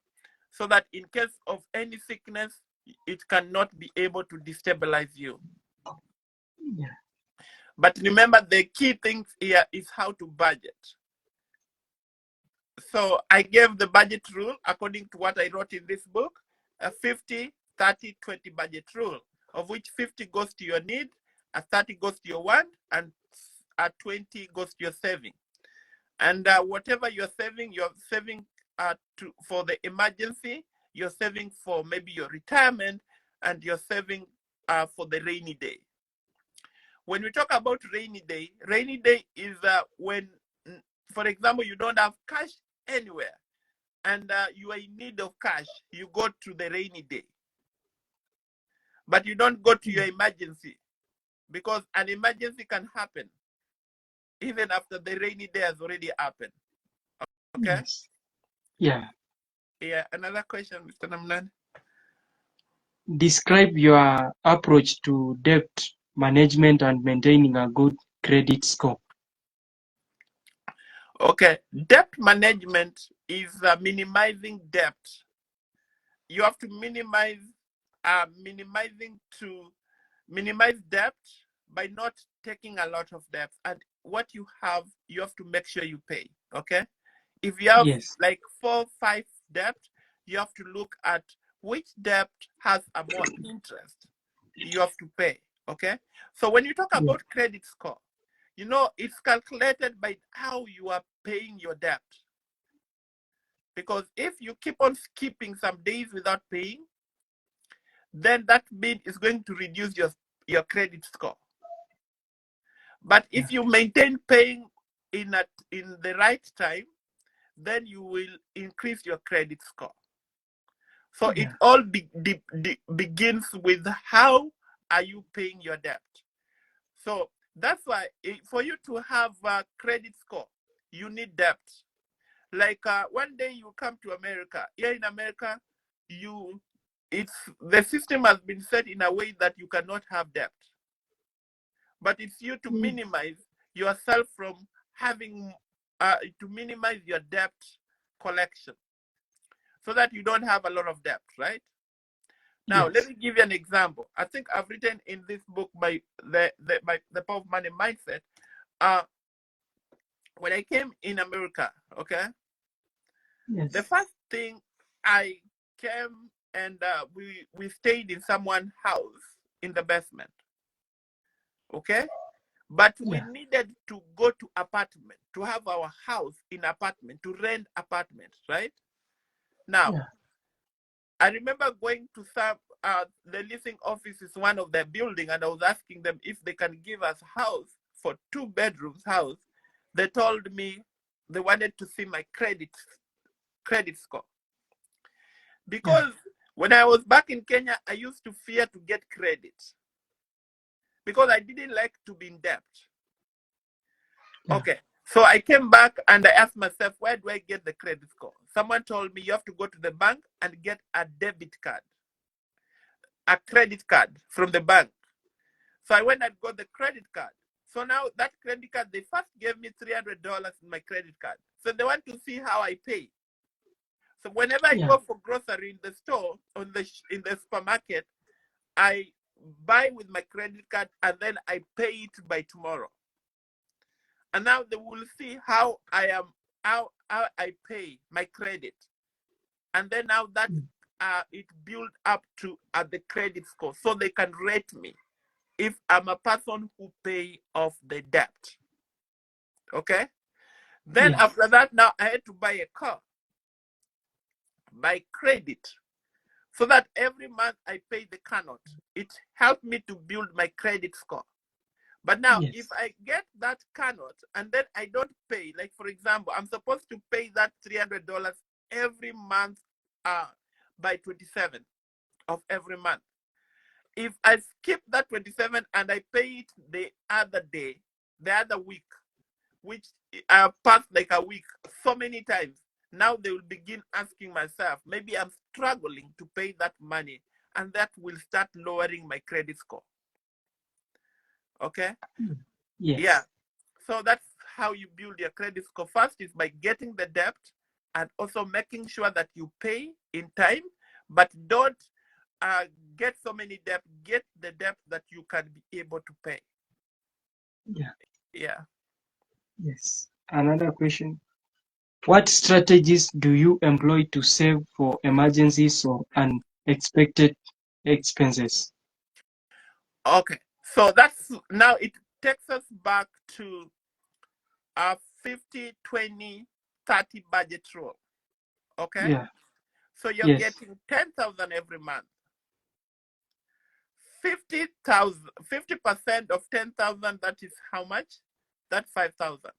so that in case of any sickness, it cannot be able to destabilize you. Yeah. But remember, the key things here is how to budget. So I gave the budget rule according to what I wrote in this book, a 50, 30, 20 budget rule, of which 50 goes to your need, a 30 goes to your want, and a 20 goes to your saving. And whatever you're saving for the emergency, you're saving for maybe your retirement, and you're saving for the rainy day. When we talk about rainy day is when, for example, you don't have cash anywhere and you are in need of cash, you go to the rainy day. But you don't go to your emergency, because an emergency can happen even after the rainy day has already happened. Okay? Yes. Yeah. Yeah, another question, Mr. Namlan. Describe your approach to debt management and maintaining a good credit score. Okay, debt management is minimizing debt. You have to minimize debt by not taking a lot of debt, and what you have to make sure you pay. Okay, if you have Yes. like 4, 5 debt, you have to look at which debt has a more interest you have to pay. Okay, so when you talk about credit score, it's calculated by how you are paying your debt. Because if you keep on skipping some days without paying, then that bid is going to reduce your credit score. But if you maintain paying in the right time, then you will increase your credit score. So it all begins with how are you paying your debt. So that's why for you to have a credit score, you need debt. Like one day you come to America. Here in America, the system has been set in a way that you cannot have debt. But it's you to minimize yourself from having to minimize your debt collection, so that you don't have a lot of debt, right? Now, let me give you an example. I think I've written in this book by the Power of Money Mindset. When I came in America, okay, the first thing I came and we stayed in someone's house in the basement, okay, but we needed to go to apartment, to have our house in apartment, to rent apartment, right? Now, I remember going to some the leasing office is one of the building, and I was asking them if they can give us a house for 2 bedrooms house. They told me they wanted to see my credit score. Because when I was back in Kenya, I used to fear to get credit because I didn't like to be in debt. Okay, so I came back and I asked myself, where do I get the credit score? Someone told me you have to go to the bank and get a debit card, a credit card from the bank. So I went and got the credit card. So now that credit card, they first gave me $300 in my credit card. So they want to see how I pay. So whenever I go for grocery in the store, in the supermarket, I buy with my credit card and then I pay it by tomorrow. And now they will see how how I pay my credit. And then now that it built up to the credit score, so they can rate me. if I'm a person who pay off the debt. Okay? Then Yeah. after that, now I had to buy a car by credit so that every month I pay the car note. It helped me to build my credit score. But now, if Yes. I get that car note and then I don't pay, like for example, I'm supposed to pay that $300 every month by 27 of every month. If I skip that 27 and I pay it the other day, the other week, which passed like a week so many times, now they will begin asking myself, maybe I'm struggling to pay that money, and that will start lowering my credit score. Okay? Yes. Yeah. So that's how you build your credit score. First is by getting the debt and also making sure that you pay in time, but don't get so many debt. Get the debt that you can be able to pay. Yeah. Yeah. Yes. Another question. What strategies do you employ to save for emergencies or unexpected expenses? Okay. So that's now it takes us back to a 50, 20, 30 budget rule. Okay. Yeah. So you're Yes. getting 10,000 every month. 50,000, 50% of 10,000, that is how much? That's 5,000.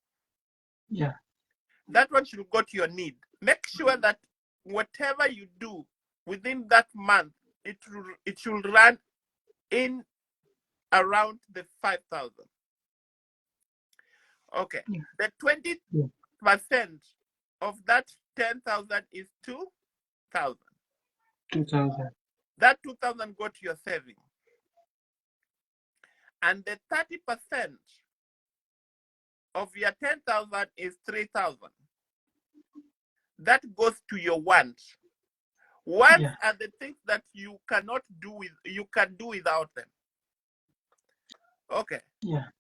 Yeah. That one should go to your need. Make sure that whatever you do within that month, it should run in around the 5,000. Okay. Yeah. The 20% of that 10,000 is 2,000. 2000. That 2,000 go to your saving. And the 30% of your 10,000 is 3,000. That goes to your wants. Wants Yeah. are the things that you can do without them. Okay. Yeah.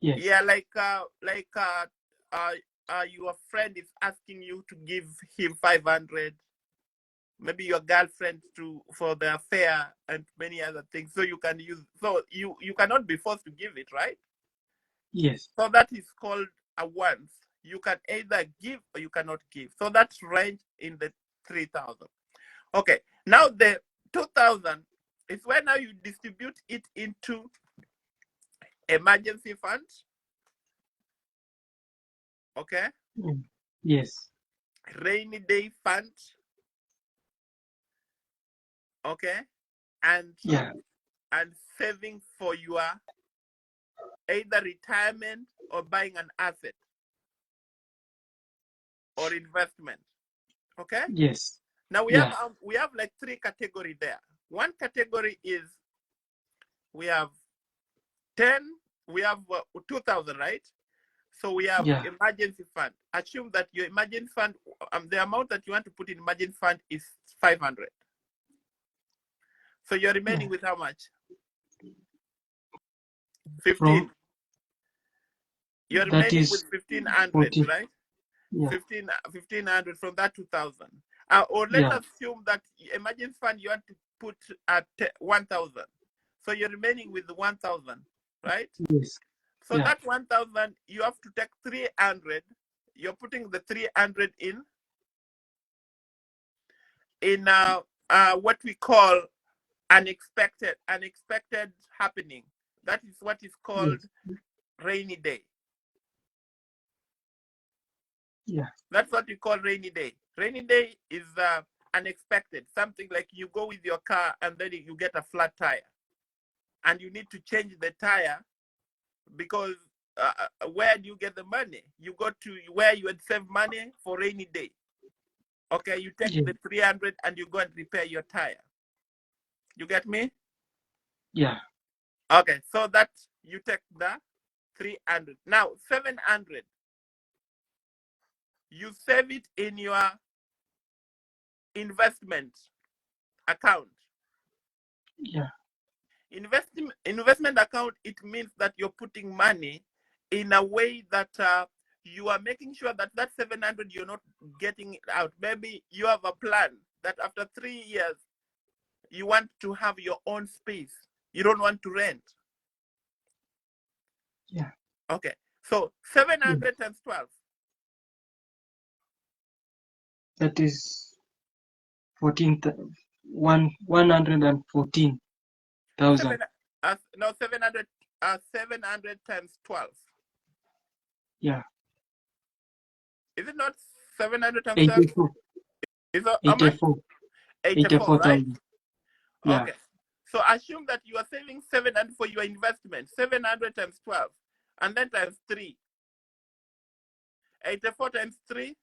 Yes. Yeah, your friend is asking you to give him 500, maybe your girlfriend for their fare and many other things. So you can use, so you cannot be forced to give it, right? Yes. So that is called a once. You can either give or you cannot give. So that's range in the 3,000. Okay. Now the 2,000 is where now you distribute it into emergency funds. Okay. Yes. Rainy day fund. Okay. And Yeah. saving for your either retirement or buying an asset or investment. Okay. Yes. Now we Yeah. have like three categories there. One category is we have 10, we have 2,000, right? So we have Yeah. emergency fund. Assume that your emergency fund, the amount that you want to put in emergency fund is 500. So you're remaining Yeah. with how much? From 15. You're that remaining with is 1,500, 40. right? Yeah. 1,500 from that 2,000. Or let's Yeah. assume that emergency fund you want to put at 1,000. So you're remaining with 1,000, right? Yes. So Yeah. that 1,000, you have to take 300. You're putting the 300 in what we call unexpected happening. That is what is called Yes. rainy day. Yeah. That's what we call rainy day. Rainy day is unexpected. Something like you go with your car and then you get a flat tire, and you need to change the tire because where do you get the money? You go to where you had saved money for rainy day. Okay, you take Yeah. the 300 and you go and repair your tire. You get me? Yeah. Okay, so that you take the 300. Now 700, you save it in your investment account. Yeah. Investment account, it means that you're putting money in a way that you are making sure that that 700 you're not getting it out. Maybe you have a plan that after 3 years you want to have your own space. You don't want to rent. Yeah. Okay. So 700 times 12. That is 114,000. No, 700 times 12. Yeah. Is it not 700 times 12? 84. Is it how much? 84. 84, right? 84,000. Yeah. Okay. So assume that you are saving 700 for your investment. 700 times 12. And then times 3. 84 times 3.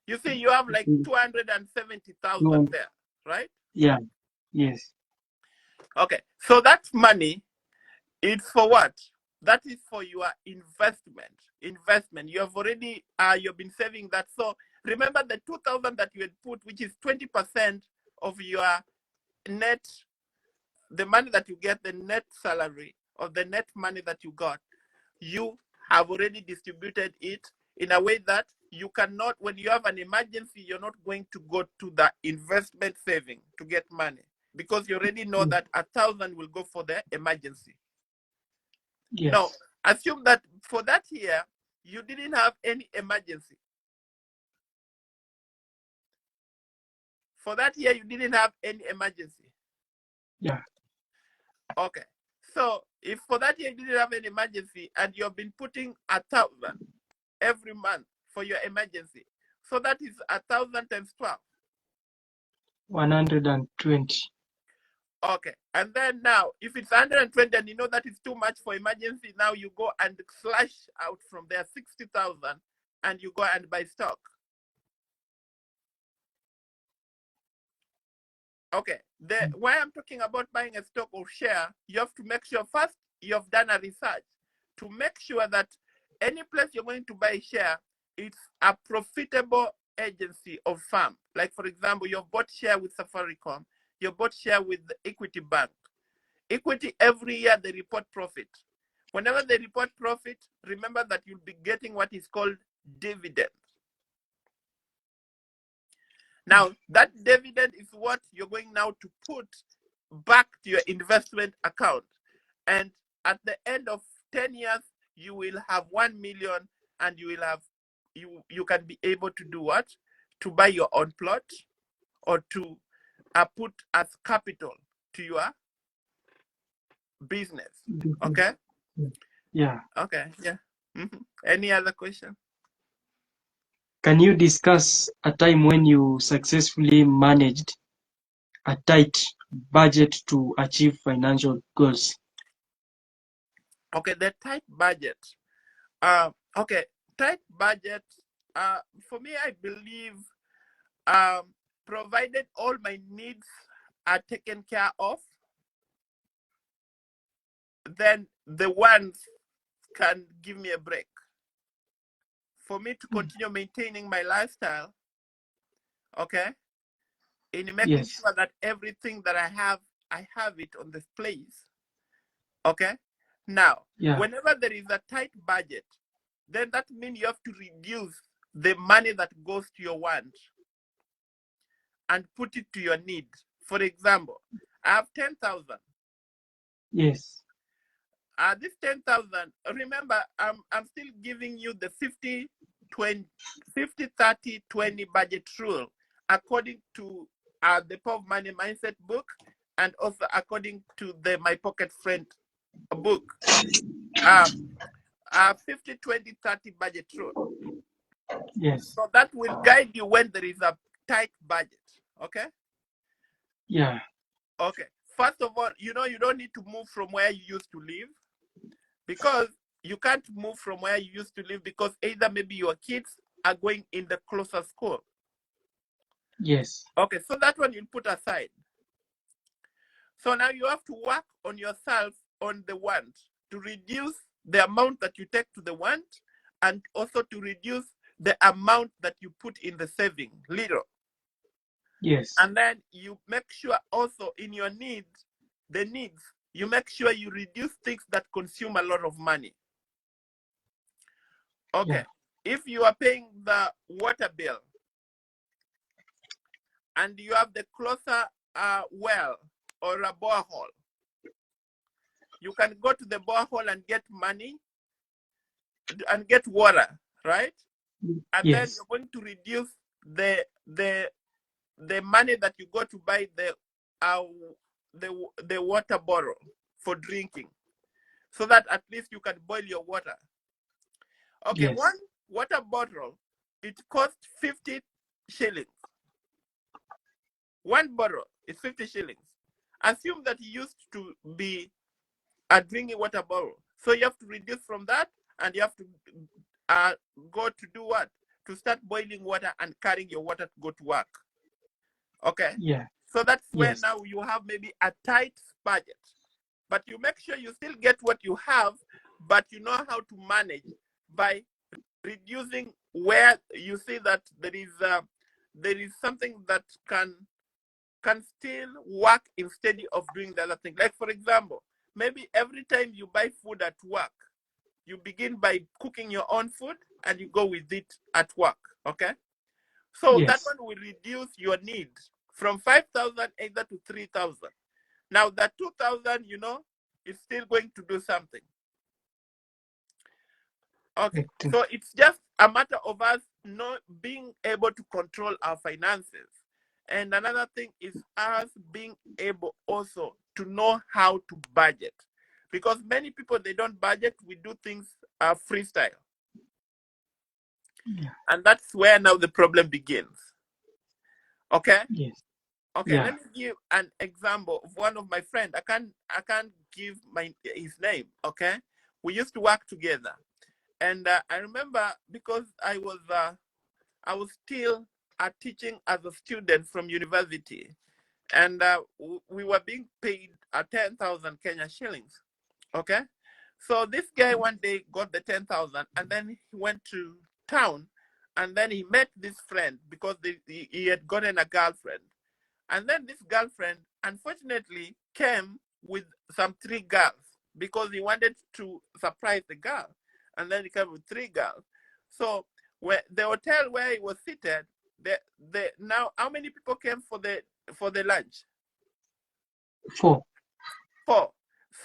You see, you have like 270,000 there, right? Yeah. Yes. Okay. So that money, it's for what? That is for your investment. Investment. You have already you've been saving that. So remember the 2,000 that you had put, which is 20% of your net, the money that you get, the net salary or the net money that you got. You have already distributed it in a way that you cannot, when you have an emergency, you're not going to go to the investment saving to get money because you already know that 1,000 will go for the emergency. Yes. Now, assume that for that year, you didn't have any emergency. For that year, you didn't have any emergency. Yeah. Okay. So if for that year you didn't have any emergency and you've been putting 1,000 every month for your emergency, so that is 1,000 times 12. 120. Okay. And then now, if it's 120 and you know that is too much for emergency, now you go and slash out from there 60,000 and you go and buy stock. Okay. Why I'm talking about buying a stock or share, you have to make sure first you have done a research to make sure that any place you're going to buy a share, it's a profitable agency or firm. Like, for example, you've bought share with Safaricom, you bought share with the Equity Bank. Equity, every year they report profit. Whenever they report profit, remember that you'll be getting what is called dividend. Now, that dividend is what you're going now to put back to your investment account. And at the end of 10 years, you will have 1 million and you will have, you can be able to do what? To buy your own plot or to put as capital to your business. Okay? Yeah. Okay, yeah. Any other question? Can you discuss a time when you successfully managed a tight budget to achieve financial goals? Okay, the tight budget. Okay, tight budget. For me, I believe, provided all my needs are taken care of, then the ones can give me a break. For me to continue maintaining my lifestyle, okay, in making Yes. sure that everything that I have it on this place. Okay. Now, Yeah. whenever there is a tight budget, then that means you have to reduce the money that goes to your want and put it to your need. For example, I have 10,000. Yes. This 10,000, remember, I'm still giving you the 50, 20, 50, 30, 20 budget rule according to the Power of Money Mindset book and also according to the My Pocket Friend book. 50, 20, 30 budget rule. Yes. So that will guide you when there is a tight budget. Okay? Yeah. Okay. First of all, you don't need to move from where you used to live because you can't move from where you used to live because either maybe your kids are going in the closer school. Yes. Okay, so that one you'll put aside. So now you have to work on yourself on the want to reduce the amount that you take to the want and also to reduce the amount that you put in the saving little. Yes. And then you make sure also in your needs, you make sure you reduce things that consume a lot of money. Okay. Yeah. If you are paying the water bill and you have the closer well or a borehole, you can go to the borehole and get money and get water, right? And then Yes. you're going to reduce the money that you go to buy the water bottle for drinking, so that at least you can boil your water. Okay, Yes. one water bottle, it costs 50 shillings. One bottle is 50 shillings. Assume that you used to be a drinking water bottle. So you have to reduce from that, and you have to go to do what? To start boiling water and carrying your water to go to work. Okay? Yeah. So that's where Yes. now you have maybe a tight budget. But you make sure you still get what you have, but you know how to manage by reducing where you see that there is something that can still work instead of doing the other thing. Like, for example, maybe every time you buy food at work, you begin by cooking your own food and you go with it at work. Okay? So that Yes. one will reduce your need from 5,000 either to 3,000. Now that 2,000, is still going to do something. Okay, so it's just a matter of us not being able to control our finances. And another thing is us being able also to know how to budget. Because many people, they don't budget, we do things freestyle. Yeah. And that's where now the problem begins. Okay? Yes. Okay, Yeah. let me give an example of one of my friends. I can't give his name, okay? We used to work together. And I remember because I was still teaching as a student from university, and we were being paid 10,000 Kenya shillings. Okay, so this guy one day got the 10,000, and then he went to town, and then he met this friend because he had gotten a girlfriend, and then this girlfriend unfortunately came with some 3 girls because he wanted to surprise the girl, and then he came with 3 girls. So where the hotel where he was seated, now how many people came for the lunch? 4. 4.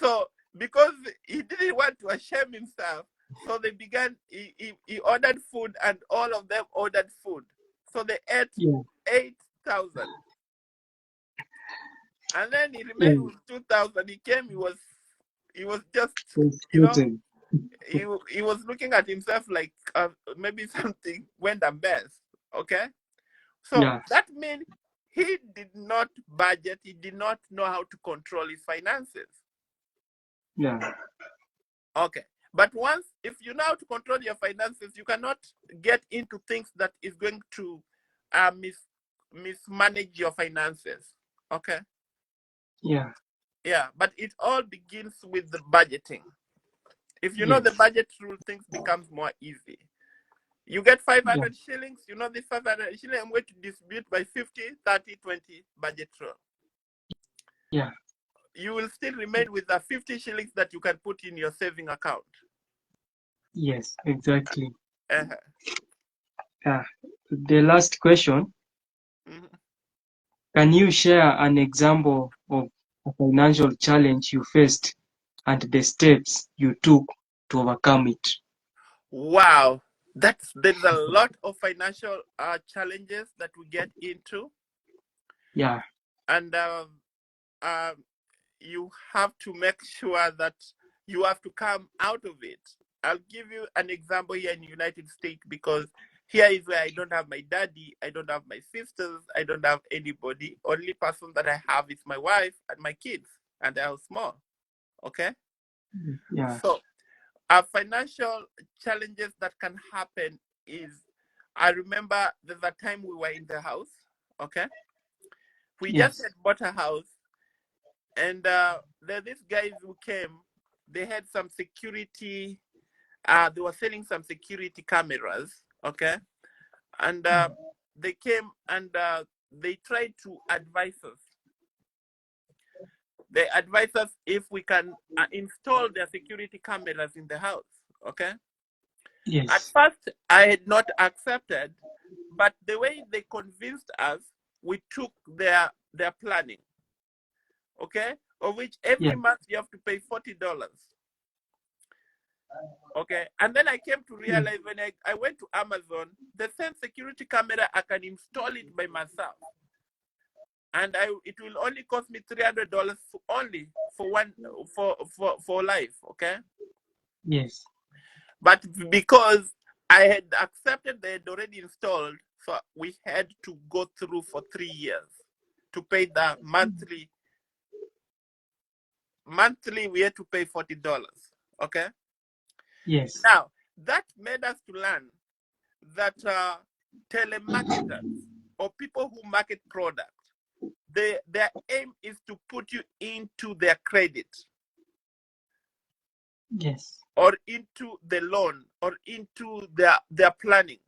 So because he didn't want to shame himself, so they began. He ordered food, and all of them ordered food. So they ate Yeah. 8,000. And then he Yeah. remained with 2,000. He came. He was just, you know, Frustrating. he was looking at himself like maybe something went amiss. Okay, so Yeah. that means he did not budget. He did not know how to control his finances. Yeah. Okay, but once if you know how to control your finances, you cannot get into things that is going to mismanage your finances. Okay. Yeah. Yeah, but it all begins with the budgeting. If you know the Yes. budget rule, things becomes more easy. You get Yeah. 500 shillings, you know this 500 shillings, I'm going to distribute by 50, 30, 20 budget rule. Yeah. You will still remain with the 50 shillings that you can put in your saving account. Yes. Exactly. Uh-huh. Yeah. The last question. Mhm. Can you share an example of a financial challenge you faced and the steps you took to overcome it? Wow, there's a lot of financial challenges that we get into, Yeah. and um, you have to make sure that you have to come out of it. I'll give you an example here in the United States, because here is where I don't have my daddy, I don't have my sisters, I don't have anybody. Only person that I have is my wife and my kids, and they are small. Okay, Yeah. so our financial challenges that can happen is, I remember there's a time we were in the house. Okay, we just Yes. had bought a house, and there these guys who came. They had some security. They were selling some security cameras. Okay, and they came and they tried to advise us. They advised us if we can install their security cameras in the house. Okay. At Yes. first, I had not accepted, but the way they convinced us, we took their planning. Okay, of which every Yeah. month you have to pay $40. Okay, and then I came to realize when I went to Amazon, the same security camera, I can install it by myself, and it will only cost me $300 only for one for life. Okay, Yes. but because I had accepted they had already installed, so we had to go through for 3 years to pay the monthly. Monthly, we had to pay $40. Okay, Yes. now that made us to learn that telemarketers or people who market products, their aim is to put you into their credit Yes. or into the loan or into their planning.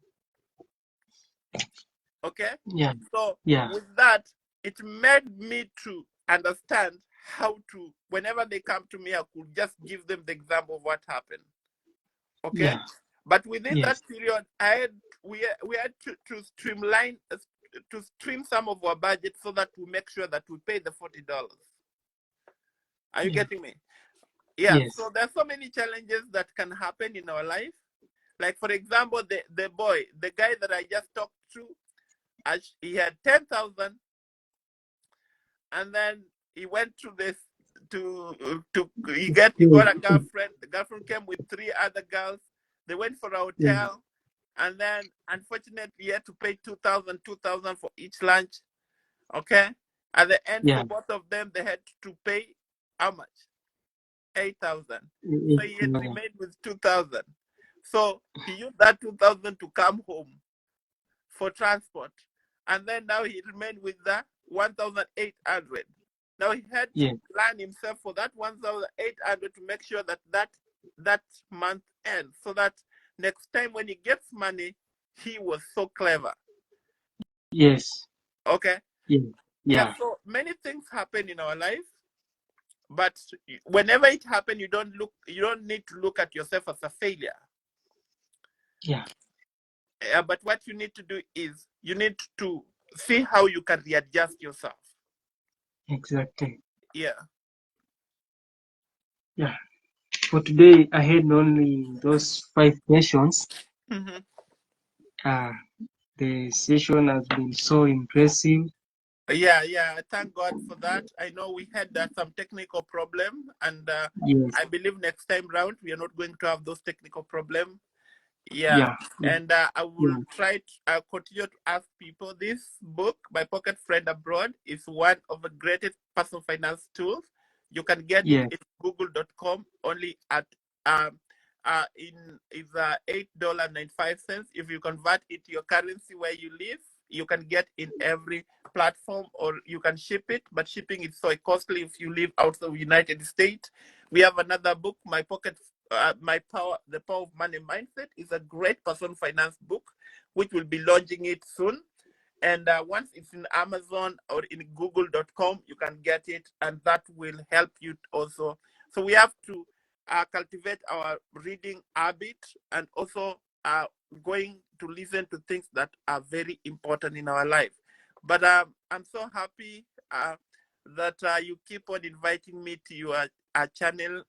Okay? Yeah. So Yeah. with that, it made me to understand how to, whenever they come to me, I could just give them the example of what happened. Okay? Yeah. But within that Yes. period, we had to streamline to stream some of our budget so that we make sure that we pay the $40. Are you Yeah. getting me? Yeah. Yes. So there's so many challenges that can happen in our life. Like for example, the guy that I just talked to, he had 10,000, and then he went to this he got a girlfriend. The girlfriend came with 3 other girls. They went for a Yeah. hotel. And then, unfortunately, you had to pay 2,000 for each lunch. Okay. At the end, Yeah. for both of them, they had to pay how much? 8,000. So he had Yeah. remained with 2,000. So he used that 2,000 to come home for transport, and then now he remained with the 1,800. Now he had to Yeah. plan himself for that 1,800 to make sure that that month ends, so that next time when he gets money, he was so clever. Yes. Okay. Yeah. Yeah. Yeah. So many things happen in our life, but whenever it happens, you don't need to look at yourself as a failure. Yeah. But what you need to do is you need to see how you can readjust yourself. Exactly. Yeah. Yeah. For today, I had only those 5 questions. Mm-hmm. The session has been so impressive. Yeah. Thank God for that. I know we had some technical problem, and Yes. I believe next time round we are not going to have those technical problems. Yeah, Yeah. and I will Yeah. try to continue to ask people. This book, My Pocket Friend Abroad, is one of the greatest personal finance tools. You can get it Yeah. in google.com only at is $8.95. If you convert it to your currency where you live, you can get in every platform, or you can ship it, but shipping is so costly if you live outside the United States. We have another book, The Power of Money Mindset, is a great personal finance book, which will be launching it soon. And once it's in Amazon or in google.com, you can get it, and that will help you also. So we have to cultivate our reading habit, and also going to listen to things that are very important in our life. But I'm so happy that you keep on inviting me to your channel.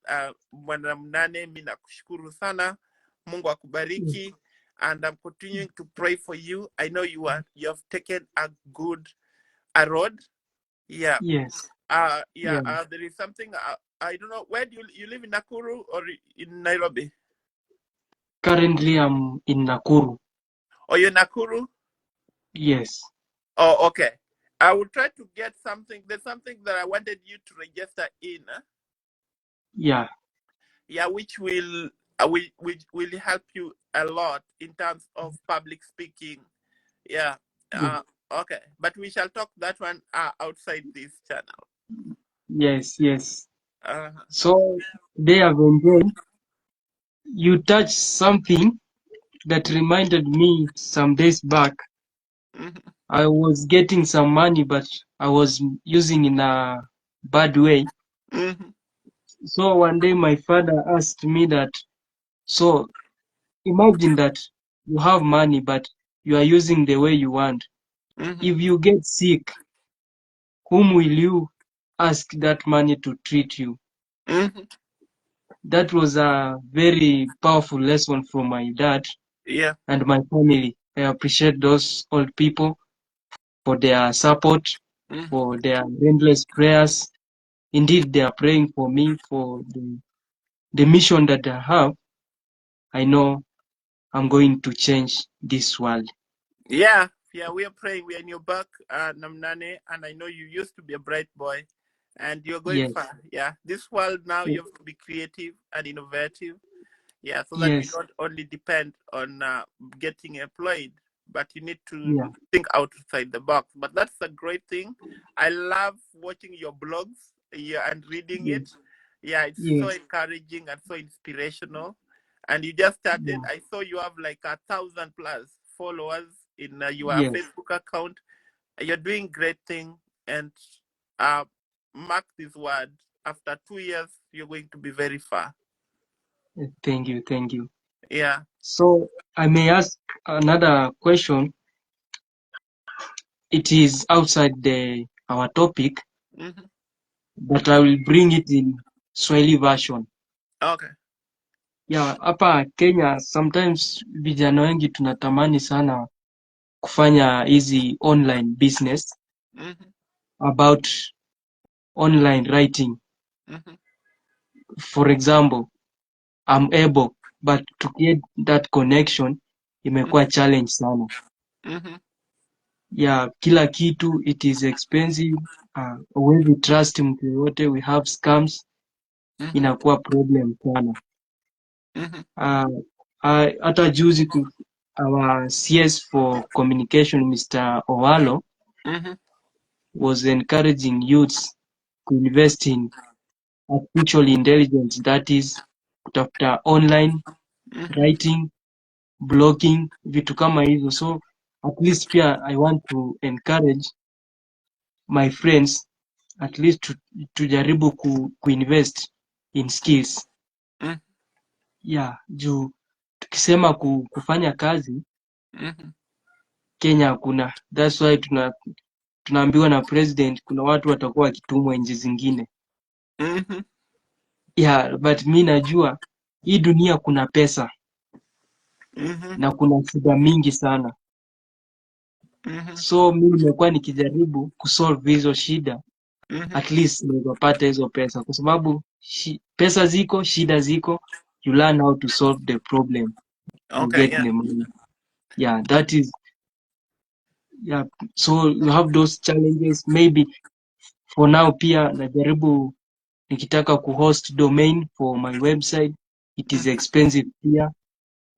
Bwana Mnane, mimi nakushukuru sana. Mungu akubariki. And I'm continuing to pray for you. I know you have taken a good road. Yeah. Yes. Yeah. There is something. I don't know. Where do you live, in Nakuru or in Nairobi? Currently, I'm in Nakuru. Or you're Nakuru? Yes. Oh, okay. I will try to get something. There's something that I wanted you to register in. Yeah. Yeah, which will help you a lot in terms of public speaking. Yeah. Yeah. Okay. But we shall talk that one outside this channel. Yes. Yes. Uh, So they have enjoyed. You touched something that reminded me some days back. mhm, I was getting some money, but I was using in a bad way. mhm, So one day my father asked me that, so imagine that you have money, but you are using the way you want. mhm, If you get sick, whom will you ask that money to treat you. Mm-hmm. That was a very powerful lesson from my dad Yeah. and my family. I appreciate those old people for their support, Mm-hmm. for their endless prayers. Indeed, they are praying for me for the mission that I have. I know I'm going to change this world. Yeah, yeah, we are praying. We are in your back, Namnane, and I know you used to be a bright boy, and you're going Yes, far. Yeah, this world now you have to be creative and innovative. Yeah, so that we yes, don't only depend on getting employed, but you need to yeah, think outside the box. But that's a great thing. I love watching your blogs, yeah, and reading yes, it. Yeah, it's so yes, encouraging and so inspirational. And you just started. yeah, I saw you have like 1,000 plus followers in your yes. Facebook account. You're doing great thing, and uh, mark this word. After 2 years, you're going to be very far. Thank you, thank you. Yeah. So I may ask another question. It is outside the our topic, Mm-hmm. but I will bring it in Swahili version. Okay. Yeah, hapa Kenya sometimes vijana wengi tunatamani sana kufanya hizi online business Mm-hmm. about online writing. Mm-hmm. For example, I'm able, but to get that connection imekuwa challenge sana. Mm-hmm. Yeah, kila kitu it is expensive. Huwezi trust mtu yoyote, we have scams, Mm-hmm. inakuwa problem sana. Mm-hmm. Hata juzi our CS for communication Mr. Owalo Mm-hmm. was encouraging youths to invest in artificial intelligence, that is kutafuta online Mm-hmm. writing, blogging, vitu kama hizo. So at least pia I want to encourage my friends at least tujaribu kuinvest in skills. Mm-hmm. Yeah, juu tukisema kufanya kazi Mm-hmm. Kenya hakuna. That's why tunaambiwa na president kuna watu watakuwa wakitumwa nchi zingine. Mm-hmm. Yeah, but mi najua hii dunia kuna pesa Mm-hmm. na kuna shida mingi sana. Mm-hmm. So mi nimekuwa nikijaribu kusolve hizo shida, Mm-hmm. at least nizopata hizo pesa, kwa sababu pesa ziko, shida ziko, you learn how to solve the problem, you Okay. get Yeah. the money. Yeah, that is, yeah. So you have those challenges. Maybe for now pia najaribu nikitaka kuhost domain for my website, it is Mm-hmm. expensive pia.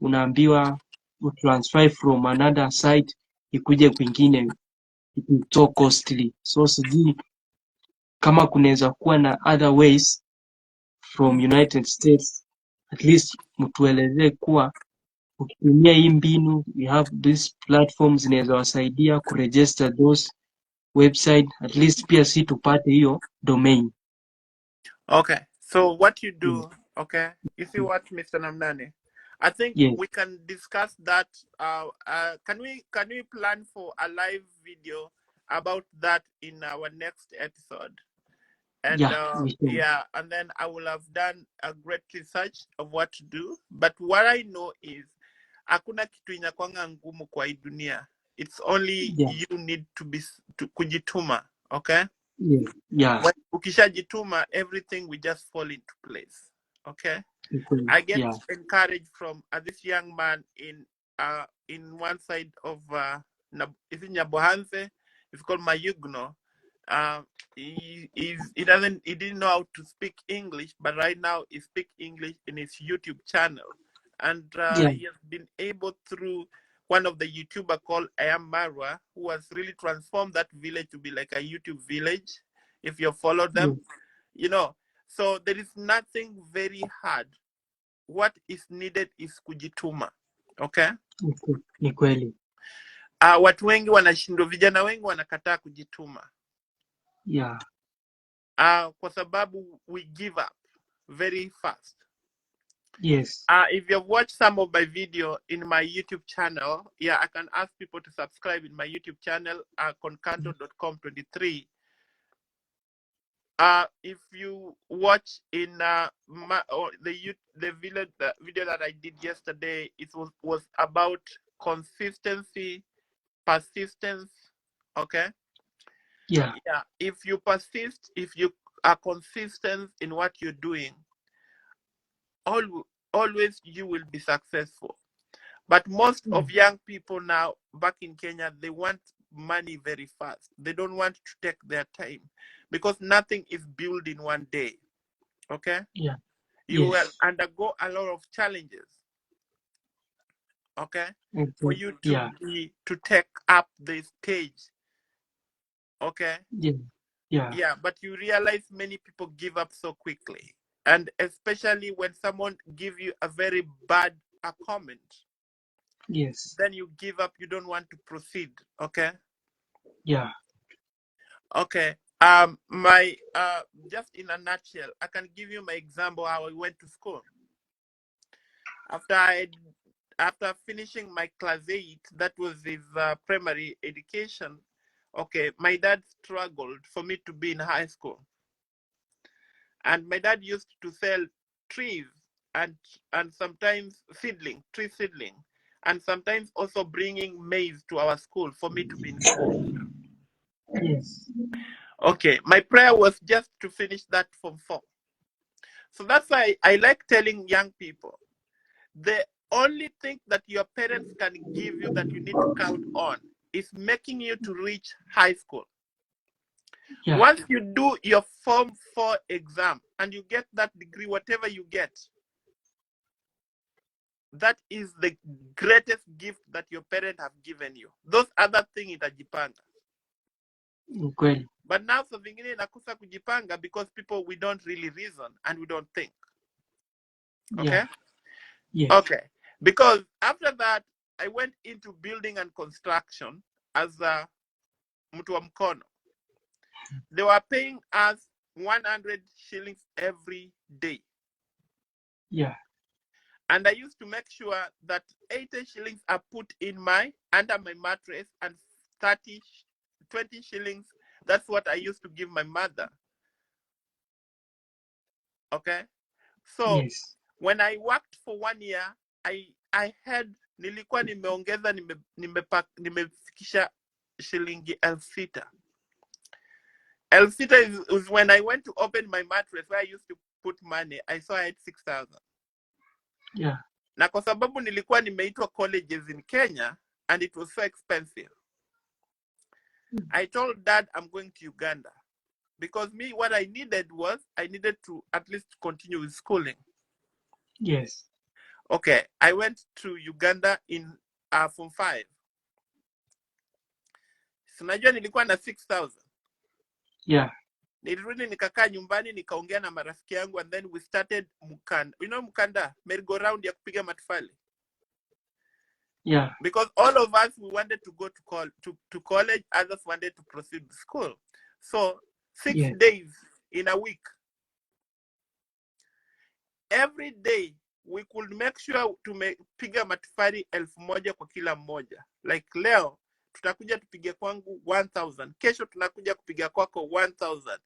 Unaambiwa utransfer from another site ikuje kwingine, it is so costly. So sijui kama kunaweza kuwa na other ways from United States, at least mtuelezee kuwa ukitumia hii mbinu, we have these platforms zinaweza wasaidia kuregister those website, at least pia si tupate hiyo domain. Okay. So what you Yeah. do? Okay. You see what, Mr. Namnane? I think Yes, we can discuss that. Can we plan for a live video about that in our next episode? And yeah, we can. yeah, and then I will have done a great research of what to do. But what I know is hakuna kitu inakwanga ngumu kwa hii dunia. It's only Yeah, you need to kujituma, okay? yeah, yeah, When ukishajituma, everything will just fall into place, okay? okay, I get yeah, encouraged from this young man in one side of is it Nyabohanse? It's called Mayugno. He didn't know how to speak English, but right now he speaks English in his YouTube channel, and yeah, he has been able through one of the YouTuber called I Am Marwa, who has really transformed that village to be like a YouTube village. If you follow yeah, them, you know. So there is nothing very hard. What is needed is kujituma, okay? okay, ni kweli. Watu wengi wanashindwa, vijana wengi wanakataa kujituma. Yeah, Kwa sababu we give up very fast. yes, If you've watched some of my video in my YouTube channel, yeah, I can ask people to subscribe in my YouTube channel, concanto.com23. if you watch in the video that I did yesterday, it was about consistency, persistence. Okay. Yeah. Yeah. If you persist, if you are consistent in what you're doing, always you will be successful. But most of young people now back in Kenya, they want money very fast. They don't want to take their time because nothing is built in one day. Okay? Yeah. You will Yes. undergo a lot of challenges. Okay? For Okay. you Yeah. to take up the stage. Okay? Yeah. Yeah. Yeah, but you realize many people give up so quickly. And especially when someone give you a very bad comment, Yes. then you give up, you don't want to proceed. Okay? Yeah. Okay. My just in a nutshell, I can give you my example how I went to school. After finishing my class 8, that was his primary education. Okay, my dad struggled for me to be in high school, and my dad used to sell trees and sometimes tree seedling, and sometimes also bringing maize to our school for me to be in school. Yes. Okay, my prayer was just to finish that Form 4. So that's why I like telling young people, the only thing that your parents can give you that you need to count on is making you to reach high school. Yeah. Once you do your Form 4 exam and you get that degree, whatever you get, that is the greatest gift that your parents have given you. Those other things itajipanga. Kweli. But now so vingine inakosa kujipanga because people, we don't really reason and we don't think. Okay? Yeah. Yes. Okay. Because after that, I went into building and construction as a mtu wa mkono. They were paying us 100 shillings every day. Yeah. And I used to make sure that 80 shillings are put in under my mattress, and 20 shillings, that's what I used to give my mother. Okay? So Yes. when I worked for 1 year, I had nilikuwa nimeongeza nimefikisha shilingi 6,000. 6,000 is when I went to open my mattress where I used to put money, I saw I had 6,000. Yeah. Na kwa sababu nilikuwa nimeitwa colleges in Kenya and it was so expensive, I told dad I'm going to Uganda, because me, what I needed to at least continue with schooling. Yes. Okay, I went to Uganda in Form 5. Sinajua nilikuwa na 6,000. Yeah. Nilirudi nikakaa nyumbani nikaongea na marafiki yangu, and then we started mkanda. You know mkanda, merry-go-round ya kupiga matofali. Yeah. Because all of us, we wanted to go to college, others wanted to proceed to school. So 6 days in a week, every day we could make sure tumepiga matofali 1,000 kwa kila mmoja. Like leo tutakuja tupige kwangu 1,000, kesho tunakuja kupiga kwako 1,000,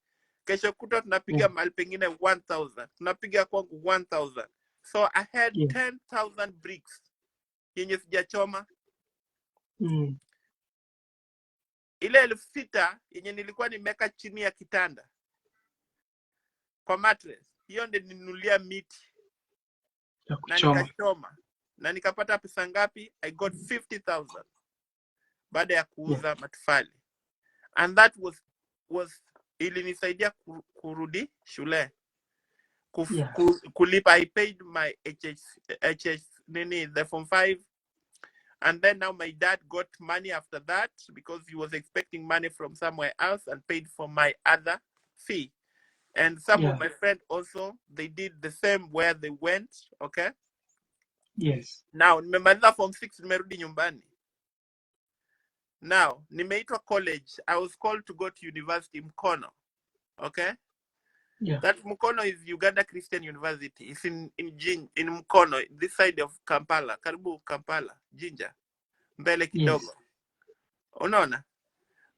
kesho kutwa tunapiga mahali pengine 1,000, tunapiga kwangu 1,000. So I had 10,000 bricks yenye sijachoma. Ile 6,000 yenye nilikuwa nimeka chini ya kitanda kwa mattress, hiyo ndio ninunulia miti na nikachoma, na nikapata pesa ngapi? I got 50,000 baada ya kuuza matofali. And that was ilinisaidia kurudi shule, kulipa. I paid my HS the Form 5. And then now my dad got money after that because he was expecting money from somewhere else, and paid for my other fee. And some of my friends also, they did the same where they went. Okay. Yes. Now nimemaliza Form 6, nimerudi nyumbani. Now nimeitwa college. I was called to go to university Mkono. Okay. Yeah. That Mkono is Uganda Christian University. It's in Mkono, this side of Kampala, karibu Kampala, Jinja, mbele kidogo. Unaona?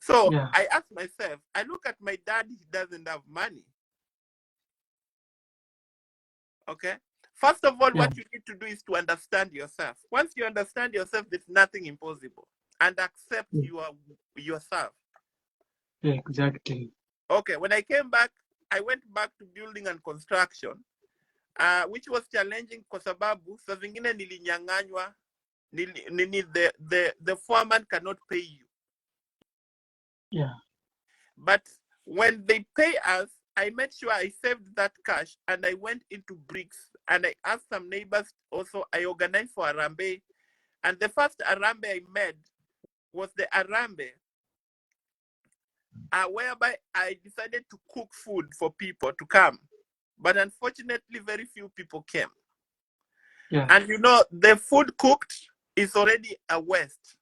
So Yeah. I ask myself, I look at my dad, he doesn't have money. Okay. First of all, Yeah. what you need to do is to understand yourself. Once you understand yourself, there's nothing impossible. And accept yourself. Yeah, exactly. Okay. When I came back, I went back to building and construction, which was challenging kwa sababu saa zingine nilinyang'anywa, the foreman cannot pay you. Yeah. But when they pay us, I made sure I saved that cash and I went into bricks and I asked some neighbors also. I organized for Arambe, and the first Arambe I made was the Arambe whereby I decided to cook food for people to come. But unfortunately, very few people came. Yeah. And you know, the food cooked is already a waste.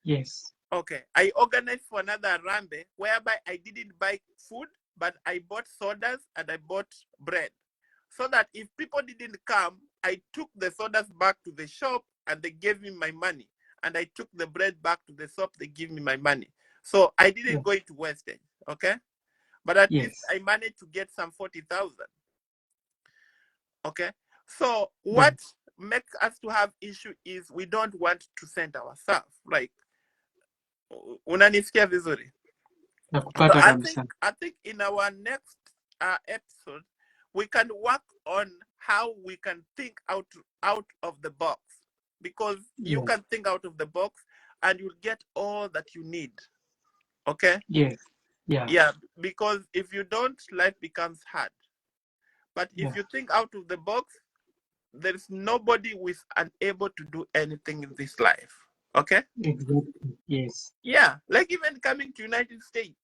Yes. Okay. I organized for another Arambe whereby I didn't buy food, but I bought sodas and I bought bread. So that if people didn't come, I took the sodas back to the shop and they gave me my money. And I took the bread back to the shop, they give me my money. So I didn't go into wastage, okay? But at least Yes. I managed to get some 40,000, okay? So Yeah. what makes us to have issue is we don't want to send ourselves. Like, unanisikia vizuri? So Nakupata kabisa. I think in our next episode, we can work on how we can think out of the box, because you Yeah. can think out of the box and you'll get all that you need. Okay? Yes. Yeah. Yeah, because if you don't, life becomes hard. But if Yeah. you think out of the box, there is nobody who is unable to do anything in this life. Okay? Exactly. Yes. Yeah, like even coming to United States.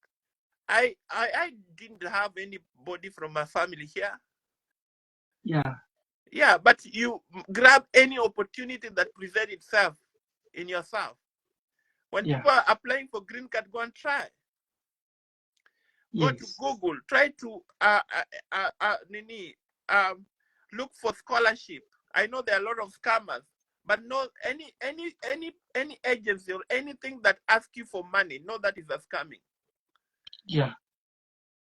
I didn't have anybody from my family here. Yeah. Yeah, but you grab any opportunity that presents itself in yourself. When Yeah. people are applying for green card, go and try. Go to Yes. Google. Try to look for scholarship. I know there are a lot of scammers, but no any agency or anything that asks you for money, know that is a scamming. Yeah.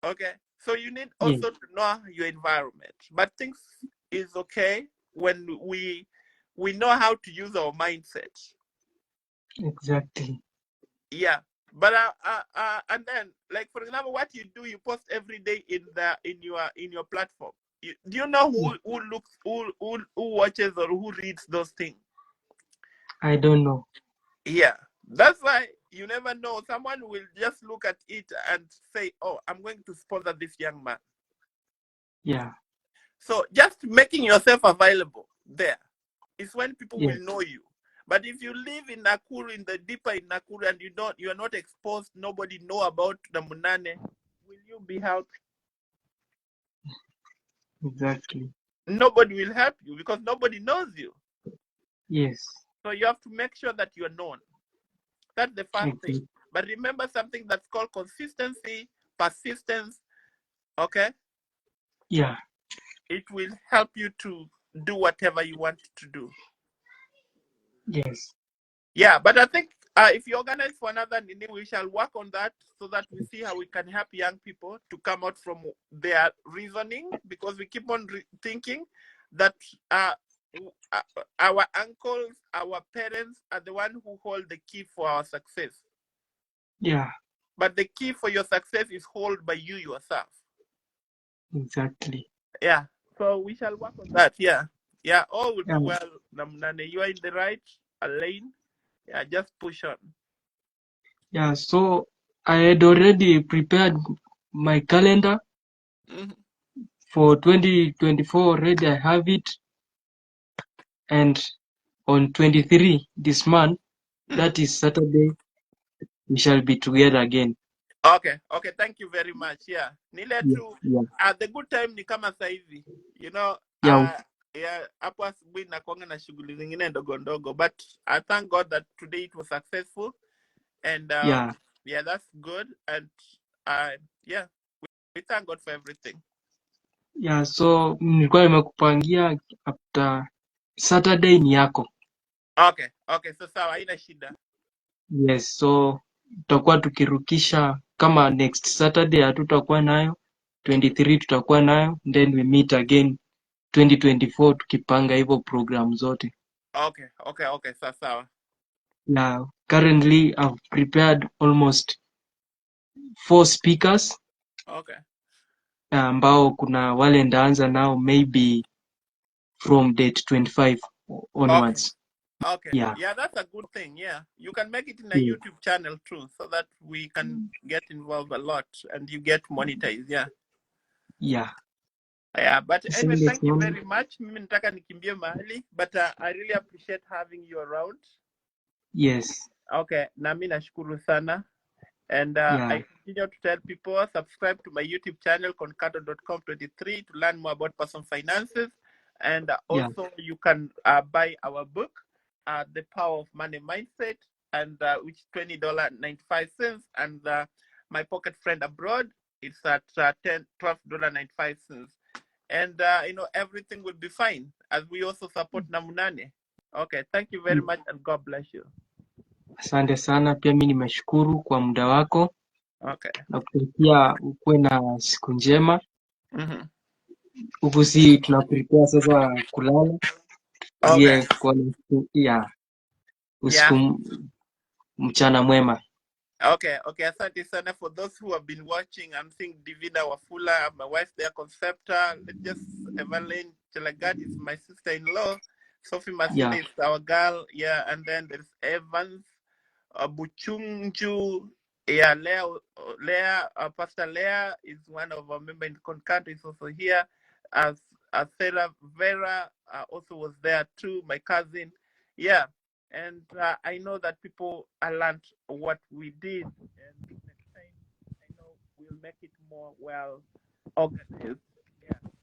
Okay, so you need Yes. also to know your environment, but things is okay when we know how to use our mindset. Exactly. Yeah, but and then, like for example, what you do, you post every day in your platform. Do you know Yeah. who looks, who watches or who reads those things? I don't know. Yeah, that's why you never know. Someone will just look at it and say, "Oh, I'm going to sponsor this young man." Yeah. So just making yourself available there is when people Yes. will know you. But if you live in Nakuru, in the deeper in Nakuru, and you are not exposed, nobody know about the Munane, will you be helped? Exactly. Nobody will help you because nobody knows you. Yes. So you have to make sure that you are known. That's the first thing. Exactly. But remember something that's called consistency, persistence. Okay, Yeah. it will help you to do whatever you want to do. Yes. Yeah, but I think if you organize for another Nini, we shall work on that so that we see how we can help young people to come out from their reasoning, because we keep on thinking that our uncles, our parents are the one who hold the key for our success. Yeah. But the key for your success is held by you yourself. Exactly. Yeah. So we shall work on that. Yeah. Yeah. All will be Yeah. well, Namnane. You are in the right lane. Yeah. Just push on. Yeah. So I had already prepared my calendar Mm-hmm. for 2024 already. I have it, and on 23 this month, that is Saturday, we shall be together again. Okay, okay, thank you very much. Yeah. Nile Yeah. tu Yeah. the good time ni kama saizi. You know, Yeah. yeah, hapo asubuhi nakuanga na shughuli zingine ndogo ndogo, but I thank God that today it was successful, and Yeah. yeah, that's good, and yeah, we thank God for everything. Yeah. So nilikuwa nimekupangia after Saturday ni yako. Okay, okay, so sawa, haina shida. Yes. So tutakuwa tukirukisha kama next Saturday hatutakuwa nayo, 23 tutakuwa nayo, then we meet again 2024 tukipanga hivyo program zote. Okay, sawa. Now, currently I've prepared almost 4 speakers Okay. ambao kuna wale ndaanza nao maybe from date 25 onwards. Okay. Yeah. Yeah, that's a good thing. Yeah. You can make it in a Yeah. YouTube channel too, so that we can get involved a lot and you get monetized. Yeah. Yeah. Yeah, but anyway, Asante thank you sana. very much. Mimi nataka nikimbie mahali, but I really appreciate having you around. Yes. Okay, na mimi nashukuru sana. And Yeah. I continue to tell people, subscribe to my YouTube channel, concato.com23, to learn more about personal finances. And also, you can buy our book, The Power of Money Mindset, and which is $20.95. And my pocket friend abroad, it's at $12.95. And, everything will be fine, as we also support Namunane. Okay, thank you very much, and God bless you. Asante sana, pia mimi nimeshukuru kwa muda wako. Okay. Na kutakia ukuwe na siku njema. Huku tunaprepare sasa kulala. Okay. Yeah. Usiku mchana mwema. Okay, asante sana. For those who have been watching, I'm seeing Divina Wafula, my wife there, Concepta, just Evelyn Chelagat is my sister-in-law, Sophie Masile is our girl, and then there's Evans, Buchungju, Leah, Pastor Leah is one of our members in Concanto, is also here, as Sarah Vera also was there too, my cousin, and I know that people learned what we did, and next time I know we'll make it more well organized.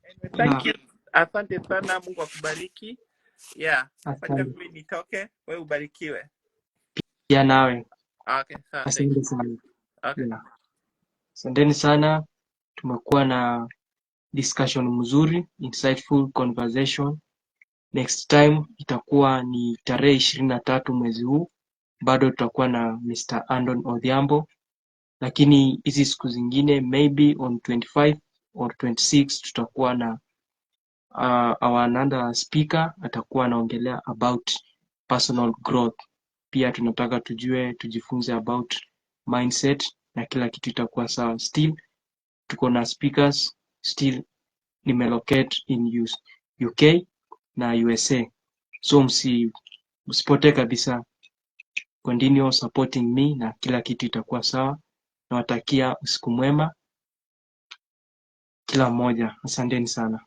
Anyway, thank you. Asante sana, Mungu akubariki. Fanya vile nitoke, wewe ubarikiwe. Pia nawe. Okay, sawa. Asante sana. Okay. Asanteni sana. Tumekuwa na discussion mzuri, insightful conversation. Next time itakuwa ni tarehe 23 mwezi huu. Bado tutakuwa na Mr. Andon Odhiambo, lakini hizi siku zingine maybe on 25 or 26 tutakuwa na our another speaker atakuwa anaongelea about personal growth. Pia tunataka tujifunze about mindset na kila kitu itakuwa sawa. Still tuko na speakers, still nimelocate in UK na USA. So msipote kabisa, continue supporting me na kila kitu itakuwa sawa. Nawatakia usiku mwema kila mmoja. Asanteni sana.